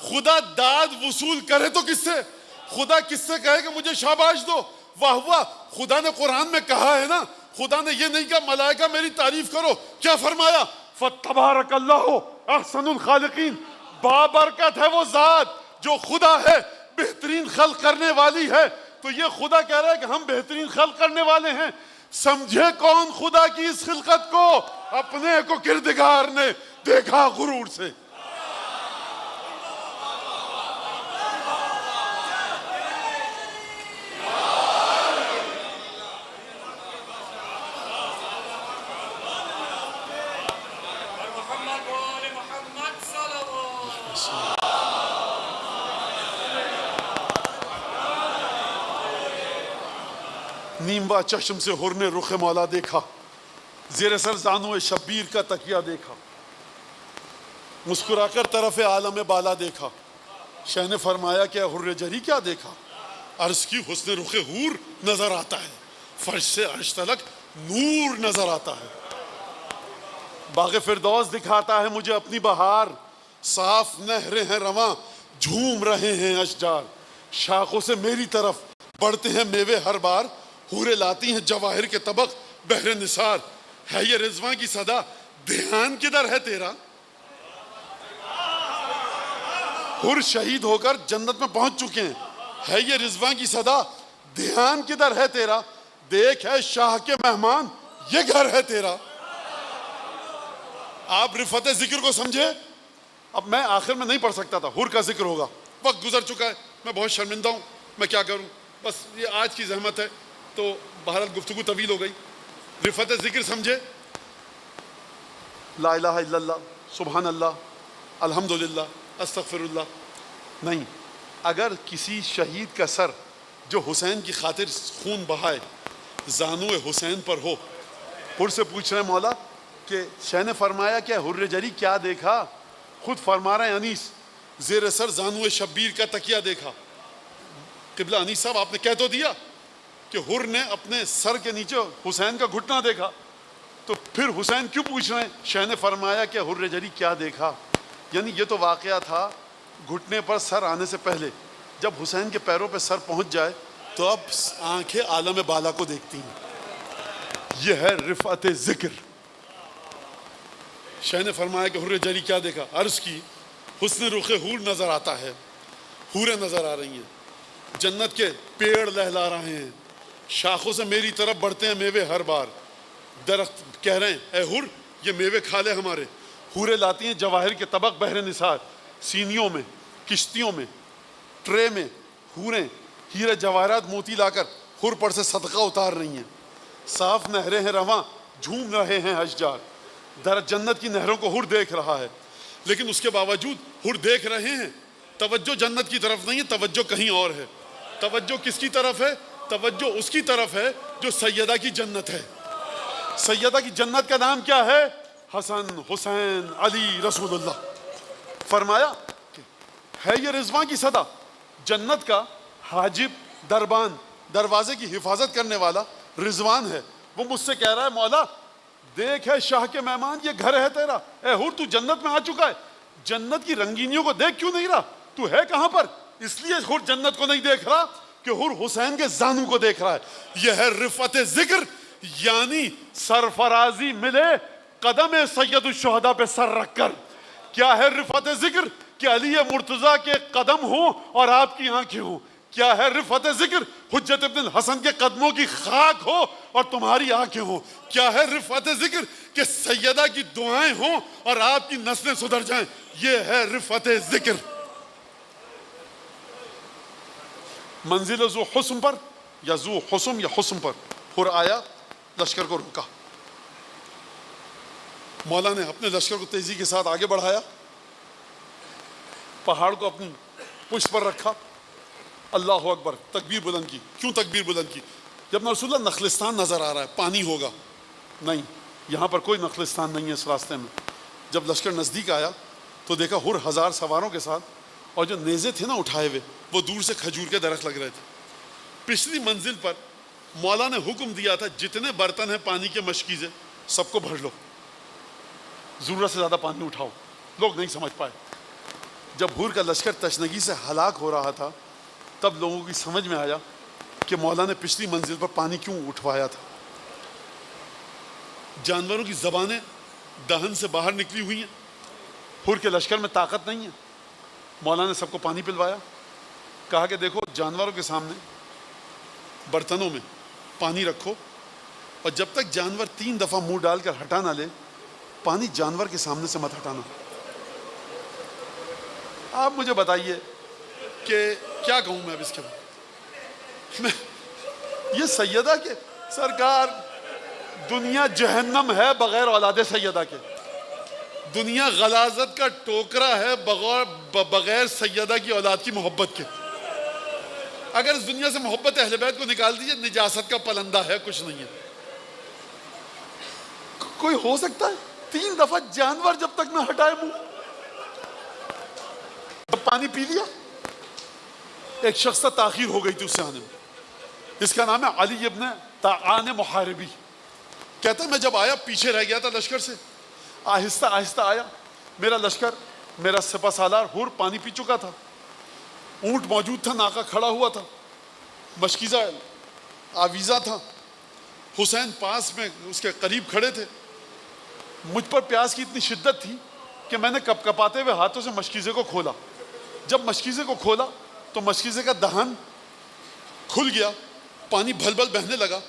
خدا داد وصول کرے تو کس سے؟ خدا کس سے کہے کہ مجھے شاباش دو، واہ واہ؟ خدا نے قرآن میں کہا ہے نا، خدا نے یہ نہیں کہا ملائکہ میری تعریف کرو، کیا فرمایا؟ فَتَبَارَكَ اللَّهُ أَحْسَنُ الْخَالِقِينَ۔ بابرکت ہے وہ ذات جو خدا ہے، بہترین خلق کرنے والی ہے۔ تو یہ خدا کہہ رہا ہے کہ ہم بہترین خلق کرنے والے ہیں۔ سمجھے کون خدا کی اس خلقت کو؟ اپنے کو کردگار نے دیکھا غرور سے۔ نیموا چشم سے حر نے رخ مولا دیکھا، زیر سر زانو شبیر کا تکیہ دیکھا، مسکرا کر طرف عالم بالا دیکھا، شہ نے فرمایا کہ حر جری کیا دیکھا؟ عرض کی حسن رخ حور نظر آتا ہے، فرش سے عرش تلک نور نظر آتا ہے، باغ فردوس دکھاتا ہے مجھے اپنی بہار، صاف نہریں ہیں رواں جھوم رہے ہیں اشجار، شاخوں سے میری طرف بڑھتے ہیں میوے ہر بار، حوریں لاتی ہیں جواہر کے طبق بحر نثار، ہے یہ رضواں کی صدا دھیان کدھر ہے تیرا؟ حور شہید ہو کر جنت میں پہنچ چکے ہیں، ہے یہ رضواں کی صدا دھیان کدھر ہے تیرا؟ دیکھ ہے شاہ کے مہمان یہ گھر ہے تیرا۔ آپ رفعت ذکر کو سمجھے؟ اب میں آخر میں نہیں پڑھ سکتا تھا، حور کا ذکر ہوگا، وقت گزر چکا ہے، میں بہت شرمندہ ہوں، میں کیا کروں، بس یہ آج کی زحمت ہے، تو بہرحال گفتگو طویل ہو گئی۔ رفعت ذکر سمجھے؟ لا الہ الا اللہ، سبحان اللہ، الحمدللہ، استغفر اللہ نہیں۔ اگر کسی شہید کا سر جو حسین کی خاطر خون بہائے زانو حسین پر ہو، حر سے پوچھ رہے ہیں مولا کہ شہ نے فرمایا کہ حر جری کیا دیکھا؟ خود فرما رہے ہیں انیس، زیر سر زانو شبیر کا تکیہ دیکھا۔ قبلہ انیس صاحب آپ نے کہہ تو دیا کہ حر نے اپنے سر کے نیچے حسین کا گھٹنا دیکھا، تو پھر حسین کیوں پوچھ رہے ہیں؟ شہ نے فرمایا کہ حر جری کیا دیکھا، یعنی یہ تو واقعہ تھا گھٹنے پر سر آنے سے پہلے، جب حسین کے پیروں پہ سر پہنچ جائے تو اب آنکھیں عالم بالا کو دیکھتی ہیں۔ یہ ہے رفعت ذکر۔ شہ نے فرمایا کہ حر جری کیا دیکھا؟ عرض کی حسن رخ حور نظر آتا ہے، حوریں نظر آ رہی ہیں، جنت کے پیڑ لہلا رہے ہیں، شاخوں سے میری طرف بڑھتے ہیں میوے ہر بار، درخت کہہ رہے ہیں اے حر یہ میوے کھا لے ہمارے. حوریں لاتی ہیں جواہر کے طبق بہر نثار, سینیوں میں, کشتیوں میں, ٹرے میں حوریں ہیرے جواہرات موتی لا کر حور پر سے صدقہ اتار رہی ہیں. صاف نہریں ہیں رواں, جھوم رہے ہیں اشجار. در جنت کی نہروں کو حور دیکھ رہا ہے, لیکن اس کے باوجود حور دیکھ رہے ہیں. توجہ جنت کی طرف نہیں ہے, توجہ کہیں اور ہے. توجہ کس کی طرف ہے؟ توجہ اس کی طرف ہے جو سیدہ کی جنت ہے. سیدہ کی جنت کا نام کیا ہے؟ حسن, حسین, علی, رسول اللہ. فرمایا کہ ہے یہ رضوان کی صدا. جنت کا حاجب, دربان, دروازے کی حفاظت کرنے والا رضوان ہے. وہ مجھ سے کہہ رہا ہے مولا دیکھ ہے شاہ کے مہمان, یہ گھر ہے تیرا. اے حور تو جنت میں آ چکا ہے, جنت کی رنگینیوں کو دیکھ کیوں نہیں رہا؟ تو ہے کہاں پر؟ اس لیے حور جنت کو نہیں دیکھ رہا کہ حور حسین کے زانوں کو دیکھ رہا ہے. یہ ہے رفعت ذکر, یعنی سرفرازی ملے قدم سید الشہداء پہ سر رکھ کر. کیا ہے رفعت ذکر؟ کہ علی مرتضیٰ کے قدم ہوں اور آپ کی آنکھیں ہوں. کیا ہے رفعت ذکر؟ حجت ابن الحسن کے قدموں کی خاک ہو اور تمہاری آنکھیں ہوں. کیا ہے رفعت ذکر؟ کہ سیدہ کی دعائیں ہوں اور آپ کی نسلیں سدھر جائیں. یہ ہے رفعت ذکر. منزل ذو حسن پر یا ذو حسن یا حسن پر حور آیا, لشکر کو روکا. مولا نے اپنے لشکر کو تیزی کے ساتھ آگے بڑھایا, پہاڑ کو اپنی پشت پر رکھا. اللہ اکبر, تکبیر بلند کی. کیوں تکبیر بلند کی؟ جب رسول اللہ نخلستان نظر آ رہا ہے, پانی ہوگا نہیں, یہاں پر کوئی نخلستان نہیں ہے اس راستے میں. جب لشکر نزدیک آیا تو دیکھا حور 1000 سواروں کے ساتھ, اور جو نیزے تھے نا اٹھائے ہوئے وہ دور سے کھجور کے درخت لگ رہے تھے. پچھلی منزل پر مولا نے حکم دیا تھا جتنے برتن ہیں پانی کے مشکیزے سب کو بھر لو, ضرورت سے زیادہ پانی اٹھاؤ. لوگ نہیں سمجھ پائے. جب حور کا لشکر تشنگی سے ہلاک ہو رہا تھا تب لوگوں کی سمجھ میں آیا کہ مولا نے پچھلی منزل پر پانی کیوں اٹھوایا تھا. جانوروں کی زبانیں دہن سے باہر نکلی ہوئی ہیں, حور کے لشکر میں طاقت نہیں ہے. مولا نے سب کو پانی پلوایا, کہا کہ دیکھو جانوروں کے سامنے برتنوں میں پانی رکھو, اور جب تک جانور 3 دفعہ منہ ڈال کر ہٹا نہ لے پانی جانور کے سامنے سے مت ہٹانا. آپ مجھے بتائیے کہ کیا کہوں میں اب اس کے بعد. یہ سیدہ کے سرکار, دنیا جہنم ہے بغیر اولاد سیدہ کے. دنیا غلاظت کا ٹوکرا ہے بغیر سیدہ کی اولاد کی محبت کے. اگر اس دنیا سے محبت اہل بیت کو نکال دیجیے, نجاست کا پلندہ ہے, کچھ نہیں ہے. کوئی ہو سکتا ہے 3 دفعہ جانور جب تک نہ ہٹائے منہ, جب پانی پی لیا. ایک شخص سے تاخیر ہو گئی تھی اس سے آنے میں, اس کا نام ہے علی ابن طاعان محاربی. کہتا ہے میں جب آیا پیچھے رہ گیا تھا لشکر سے, آہستہ آہستہ آیا. میرا لشکر, میرا سپہ سالار حور پانی پی چکا تھا, اونٹ موجود تھا, ناکا کھڑا ہوا تھا, مشکیزہ آویزہ تھا, حسین پاس میں اس کے قریب کھڑے تھے. مجھ پر پیاس کی اتنی شدت تھی کہ میں نے کپ کپاتے ہوئے ہاتھوں سے مشکیزے کو کھولا. جب مشکیزے کو کھولا تو مشکیزے کا دہن کھل گیا, پانی بھل بھل بہنے لگا.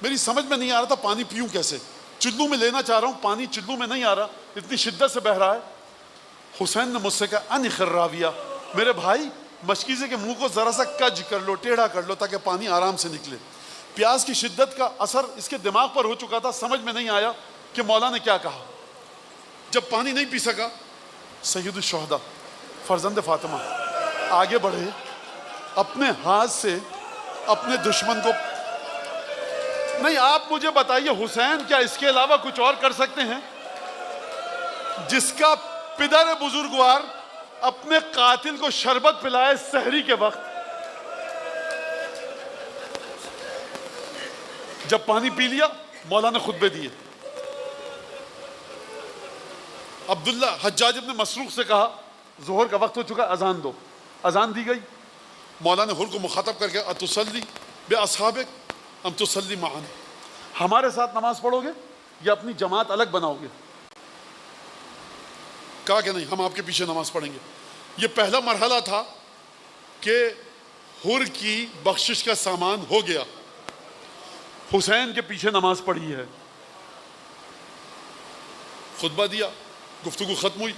میری سمجھ میں نہیں آ رہا تھا پانی پیوں کیسے. چلو میں لینا چاہ رہا ہوں, پانی چلو میں نہیں آ رہا, اتنی شدت سے بہ رہا ہے. حسین نے مجھ سے کہا انخر راویہ, میرے بھائی مشکیزے کے منہ کو ذرا سا کج کر لو, ٹیڑھا کر لو تاکہ پانی آرام سے نکلے. پیاس کی شدت کا اثر اس کے دماغ پر ہو چکا تھا, سمجھ میں نہیں آیا کہ مولا نے کیا کہا. جب پانی نہیں پی سکا, سید الشہداء فرزند فاطمہ آگے بڑھے, اپنے ہاتھ سے اپنے دشمن کو. نہیں آپ مجھے بتائیے حسین کیا اس کے علاوہ کچھ اور کر سکتے ہیں؟ جس کا پدر بزرگوار اپنے قاتل کو شربت پلائے سحری کے وقت, جب پانی پی لیا مولا نے خطبے دیے. عبداللہ حجاج ابن مسروق سے کہا ظہر کا وقت ہو چکا, اذان دو. اذان دی گئی. مولا نے حور کو مخاطب کر کے اتسلی بے اصحابک ام تسلی معنا, ہمارے ساتھ نماز پڑھو گے یا اپنی جماعت الگ بناؤ گے؟ کہا کہ نہیں, ہم آپ کے پیچھے نماز پڑھیں گے. یہ پہلا مرحلہ تھا کہ حور کی بخشش کا سامان ہو گیا, حسین کے پیچھے نماز پڑھی ہے. خطبہ دیا، گفتگو ختم ہوئی،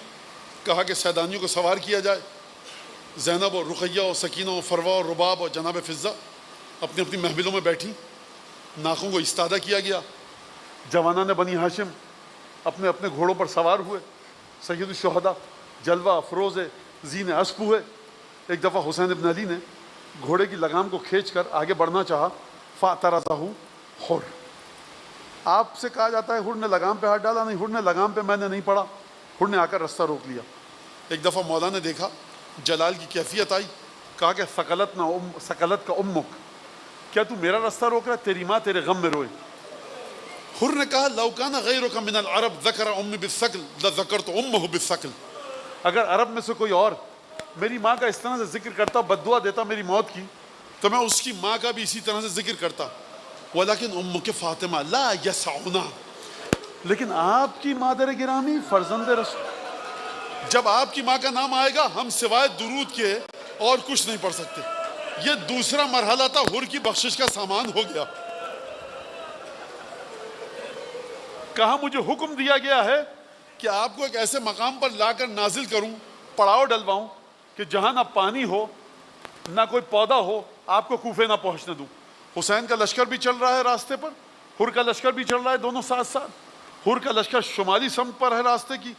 کہا کہ سیدانیوں کو سوار کیا جائے۔ زینب اور رقیہ اور سکینہ اور فروا اور رباب اور جناب فضہ اپنی اپنی محملوں میں بیٹھی، ناخوں کو استادہ کیا گیا۔ جوانان بنی ہاشم اپنے اپنے گھوڑوں پر سوار ہوئے، سید الشہداء جلوہ افروز زین اسب ہوئے۔ ایک دفعہ حسین ابن علی نے گھوڑے کی لگام کو کھینچ کر آگے بڑھنا چاہا، فاعترضہ حر۔ آپ سے کہا جاتا ہے حر نے لگام پہ ہاتھ ڈالا، نہیں، حر نے لگام پہ میں نے نہیں پڑا، حر نے آ کر رستہ روک لیا۔ ایک دفعہ مولا نے دیکھا، جلال کی کیفیت آئی، کہا کہ ثقلت کا امک، کیا تو میرا رستہ روک رہا ہے؟ تیری ماں تیرے غم میں روئے۔ حر نے کہا لو کان غیرک من العرب ذکر امی بالثقل لذکرت امہ بالثقل، اگر عرب میں سے کوئی اور میری ماں کا اس طرح سے ذکر کرتا، بد دعا دیتا میری موت کی، تو میں اس کی ماں کا بھی اسی طرح سے ذکر کرتا۔ ولیکن امک فاطمہ لا یسعنا، لیکن آپ کی مادر گرامی فرزند رسول، جب آپ کی ماں کا نام آئے گا ہم سوائے درود کے اور کچھ نہیں پڑھ سکتے۔ یہ دوسرا مرحلہ تھا، حر کی بخشش کا سامان ہو گیا۔ کہا مجھے حکم دیا گیا ہے کہ آپ کو ایک ایسے مقام پر لا کر نازل کروں، پڑاؤ ڈلواؤں کہ جہاں نہ پانی ہو نہ کوئی پودا ہو، آپ کو کوفے نہ پہنچنے دوں۔ حسین کا لشکر بھی چل رہا ہے راستے پر، حر کا لشکر بھی چل رہا ہے، دونوں ساتھ ساتھ۔ حر کا لشکر شمالی سمت پر ہے راستے کی،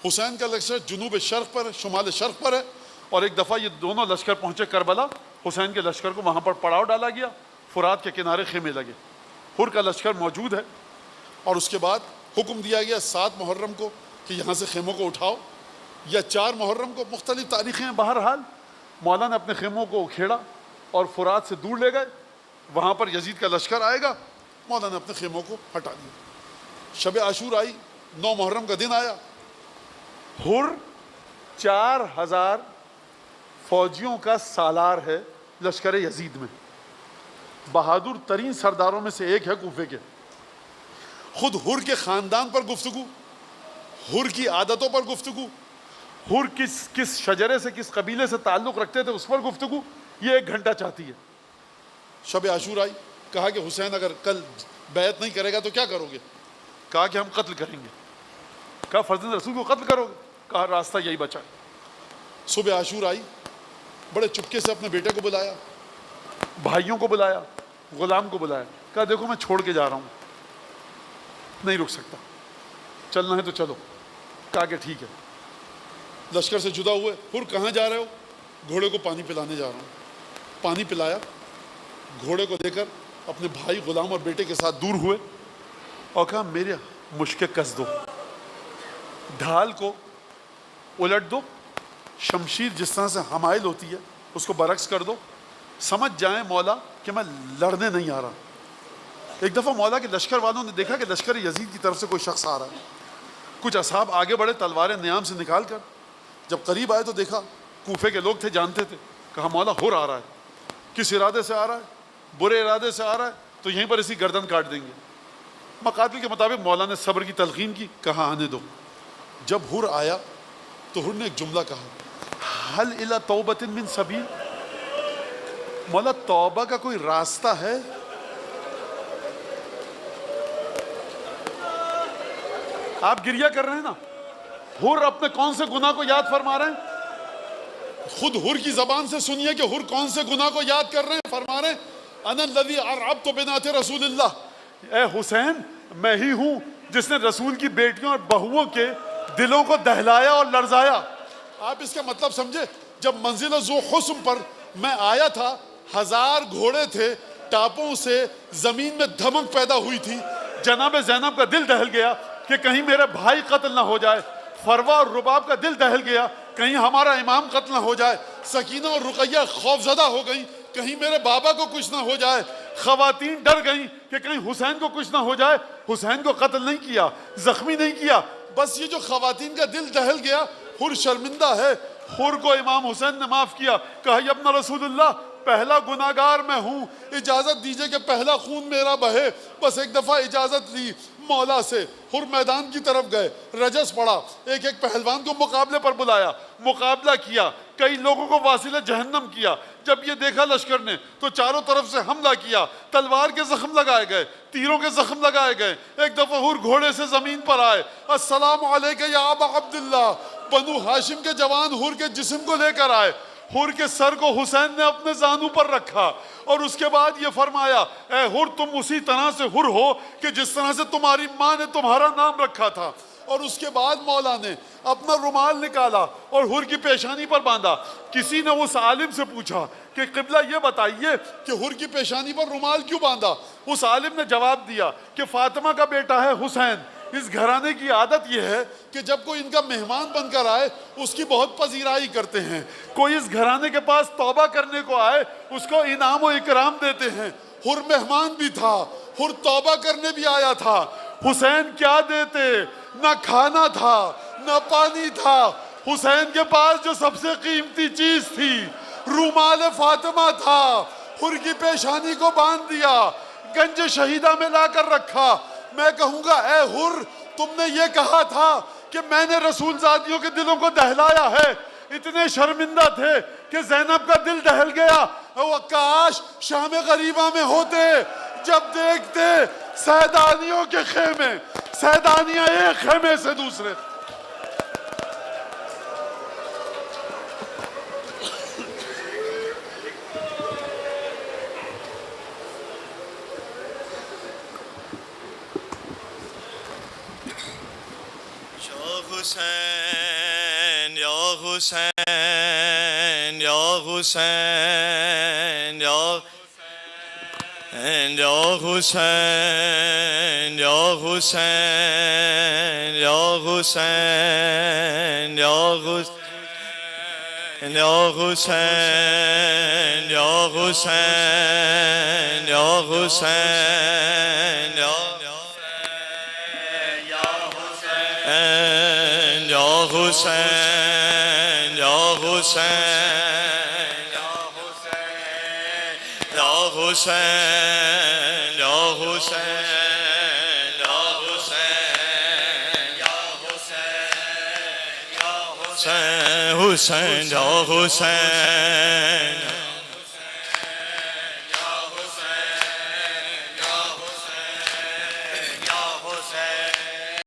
حسین کا لشکر جنوب شرق پر ہے، شمال شرق پر ہے۔ اور ایک دفعہ یہ دونوں لشکر پہنچے کربلا، حسین کے لشکر کو وہاں پر پڑاؤ ڈالا گیا، فرات کے کنارے خیمے لگے، حر کا لشکر موجود ہے۔ اور اس کے بعد حکم دیا گیا 7 محرم کو کہ یہاں سے خیموں کو اٹھاؤ، یا 4 محرم کو، مختلف تاریخیں ہیں۔ بہرحال مولا نے اپنے خیموں کو اکھیڑا اور فرات سے دور لے گئے، وہاں پر یزید کا لشکر آئے گا، مولا نے اپنے خیموں کو ہٹا دیا۔ شب عاشور آئی، 9 محرم کا دن آیا۔ حر 4000 فوجیوں کا سالار ہے لشکر یزید میں، بہادر ترین سرداروں میں سے ایک ہے کوفے کے۔ خود حر کے خاندان پر گفتگو، حر کی عادتوں پر گفتگو، حر کس شجرے سے، کس قبیلے سے تعلق رکھتے تھے اس پر گفتگو، یہ 1 گھنٹہ چاہتی ہے۔ شب عاشور آئی، کہا کہ حسین اگر کل بیعت نہیں کرے گا تو کیا کرو گے؟ کہا کہ ہم قتل کریں گے۔ کہا فرزند رسول کو قتل کرو گے؟ کہا راستہ یہی بچا۔ صبح عاشور آئی، بڑے چپکے سے اپنے بیٹے کو بلایا، بھائیوں کو بلایا، غلام کو بلایا، کہا دیکھو میں چھوڑ کے جا رہا ہوں، نہیں رک سکتا، چلنا ہے تو چلو۔ کہا کہ ٹھیک ہے۔ لشکر سے جدا ہوئے، حر کہاں جا رہے ہو؟ گھوڑے کو پانی پلانے جا رہا ہوں۔ پانی پلایا، گھوڑے کو دے کر اپنے بھائی، غلام اور بیٹے کے ساتھ دور ہوئے اور کہا میرے مشکے کس دو، ڈھال کو الٹ دو، شمشیر جس طرح سے حمائل ہوتی ہے اس کو برعکس کر دو، سمجھ جائیں مولا کہ میں لڑنے نہیں آ رہا۔ ایک دفعہ مولا کے لشکر والوں نے دیکھا کہ لشکر یزید کی طرف سے کوئی شخص آ رہا ہے، کچھ اصحاب آگے بڑھے تلواریں نیام سے نکال کر، جب قریب آئے تو دیکھا کوفے کے لوگ تھے، جانتے تھے۔ کہا مولا حر آ رہا ہے، کس ارادے سے آ رہا ہے؟ برے ارادے سے آ رہا ہے تو یہیں پر اسی گردن کاٹ دیں گے۔ مقاتل کے مطابق مولا نے صبر کی تلقین کی، کہا آنے دو۔ جب حر آیا تو حر نے ایک جملہ کہا، حل الی توبۃ من سبیل، مولا توبہ کا کوئی راستہ ہے؟ آپ گریہ کر رہے ہیں نا، حر اپنے کون سے گناہ کو یاد فرما رہے ہیں؟ خود حر کی زبان سے سنیے کہ حر کون سے گناہ کو یاد کر رہے ہیں۔ فرما رہے ہیں انا الذی ارعبت بنات رسول اللہ، اے حسین میں ہی ہوں جس نے رسول کی بیٹیوں اور بہوؤں کے دلوں کو دہلایا اور لرزایا۔ آپ اس کا مطلب سمجھے، جب منزل ذو حسن پر میں آیا تھا، 1000 گھوڑے تھے، ٹاپوں سے زمین میں دھمک پیدا ہوئی تھی، جناب زینب کا دل دہل گیا کہ کہیں میرے بھائی قتل نہ ہو جائے، فروا اور رباب کا دل دہل گیا کہیں ہمارا امام قتل نہ ہو جائے، سکینہ اور رقیہ خوف زدہ ہو گئیں کہیں میرے بابا کو کچھ نہ ہو جائے، خواتین ڈر گئیں کہ کہیں حسین کو کچھ نہ ہو جائے۔ حسین کو قتل نہیں کیا، زخمی نہیں کیا، بس یہ جو خواتین کا دل دہل گیا، حر شرمندہ ہے۔ حر کو امام حسین نے معاف کیا، کہا یا ابن رسول اللہ پہلا گناہگار میں ہوں، اجازت دیجئے کہ پہلا خون میرا بہے۔ بس ایک دفعہ اجازت لی مولا سے، حر میدان کی طرف گئے، رجس پڑا، ایک ایک پہلوان کو مقابلے پر بلایا، مقابلہ کیا، کئی لوگوں کو واصل جہنم کیا. جب یہ دیکھا لشکر نے تو چاروں طرف سے حملہ کیا, تلوار کے زخم لگائے گئے, تیروں کے زخم لگائے گئے. ایک دفعہ حور گھوڑے سے زمین پر آئے, السلام علیکہ یا ابا عبداللہ. بنو ہاشم کے جوان حور کے جسم کو لے کر آئے. حور کے سر کو حسین نے اپنے زانو پر رکھا اور اس کے بعد یہ فرمایا, اے حور تم اسی طرح سے حور ہو کہ جس طرح سے تمہاری ماں نے تمہارا نام رکھا تھا. اور اس کے بعد مولا نے اپنا رومال نکالا اور حور کی پیشانی پر باندھا. کسی نے اس عالم سے پوچھا کہ قبلہ یہ بتائیے کہ حور کی پیشانی پر رومال کیوں باندھا؟ اس عالم نے جواب دیا کہ فاطمہ کا بیٹا ہے حسین. اس گھرانے کی عادت یہ ہے کہ جب کوئی ان کا مہمان بن کر آئے اس کی بہت پذیرائی کرتے ہیں. کوئی اس گھرانے کے پاس توبہ کرنے کو آئے اس کو انعام و اکرام دیتے ہیں. حور مہمان بھی تھا, حور توبہ کرنے بھی آیا تھا. حسین کیا دیتے؟ نہ کھانا تھا نہ پانی تھا. حسین کے پاس جو سب سے قیمتی چیز تھی رومال فاطمہ تھا. حور کی پیشانی کو باندھ دیا, گنج شہیدہ میں لا کر رکھا. میں کہوں گا اے حور تم نے یہ کہا تھا کہ میں نے رسول زادیوں کے دلوں کو دہلایا ہے. اتنے شرمندہ تھے کہ زینب کا دل دہل گیا. وہ کاش شام غریبہ میں ہوتے, جب دیکھتے سیدانیوں کے خیمے, سیدانیاں ایک خیمے سے دوسرے. حسین یا حسین یا حسین یا حسین یا حسین یا حسین یا حسین یا حسین یا حسین یا حسین یا حسین یا حسین یا حسین یا حسین یا حسین یا حسین یا حسین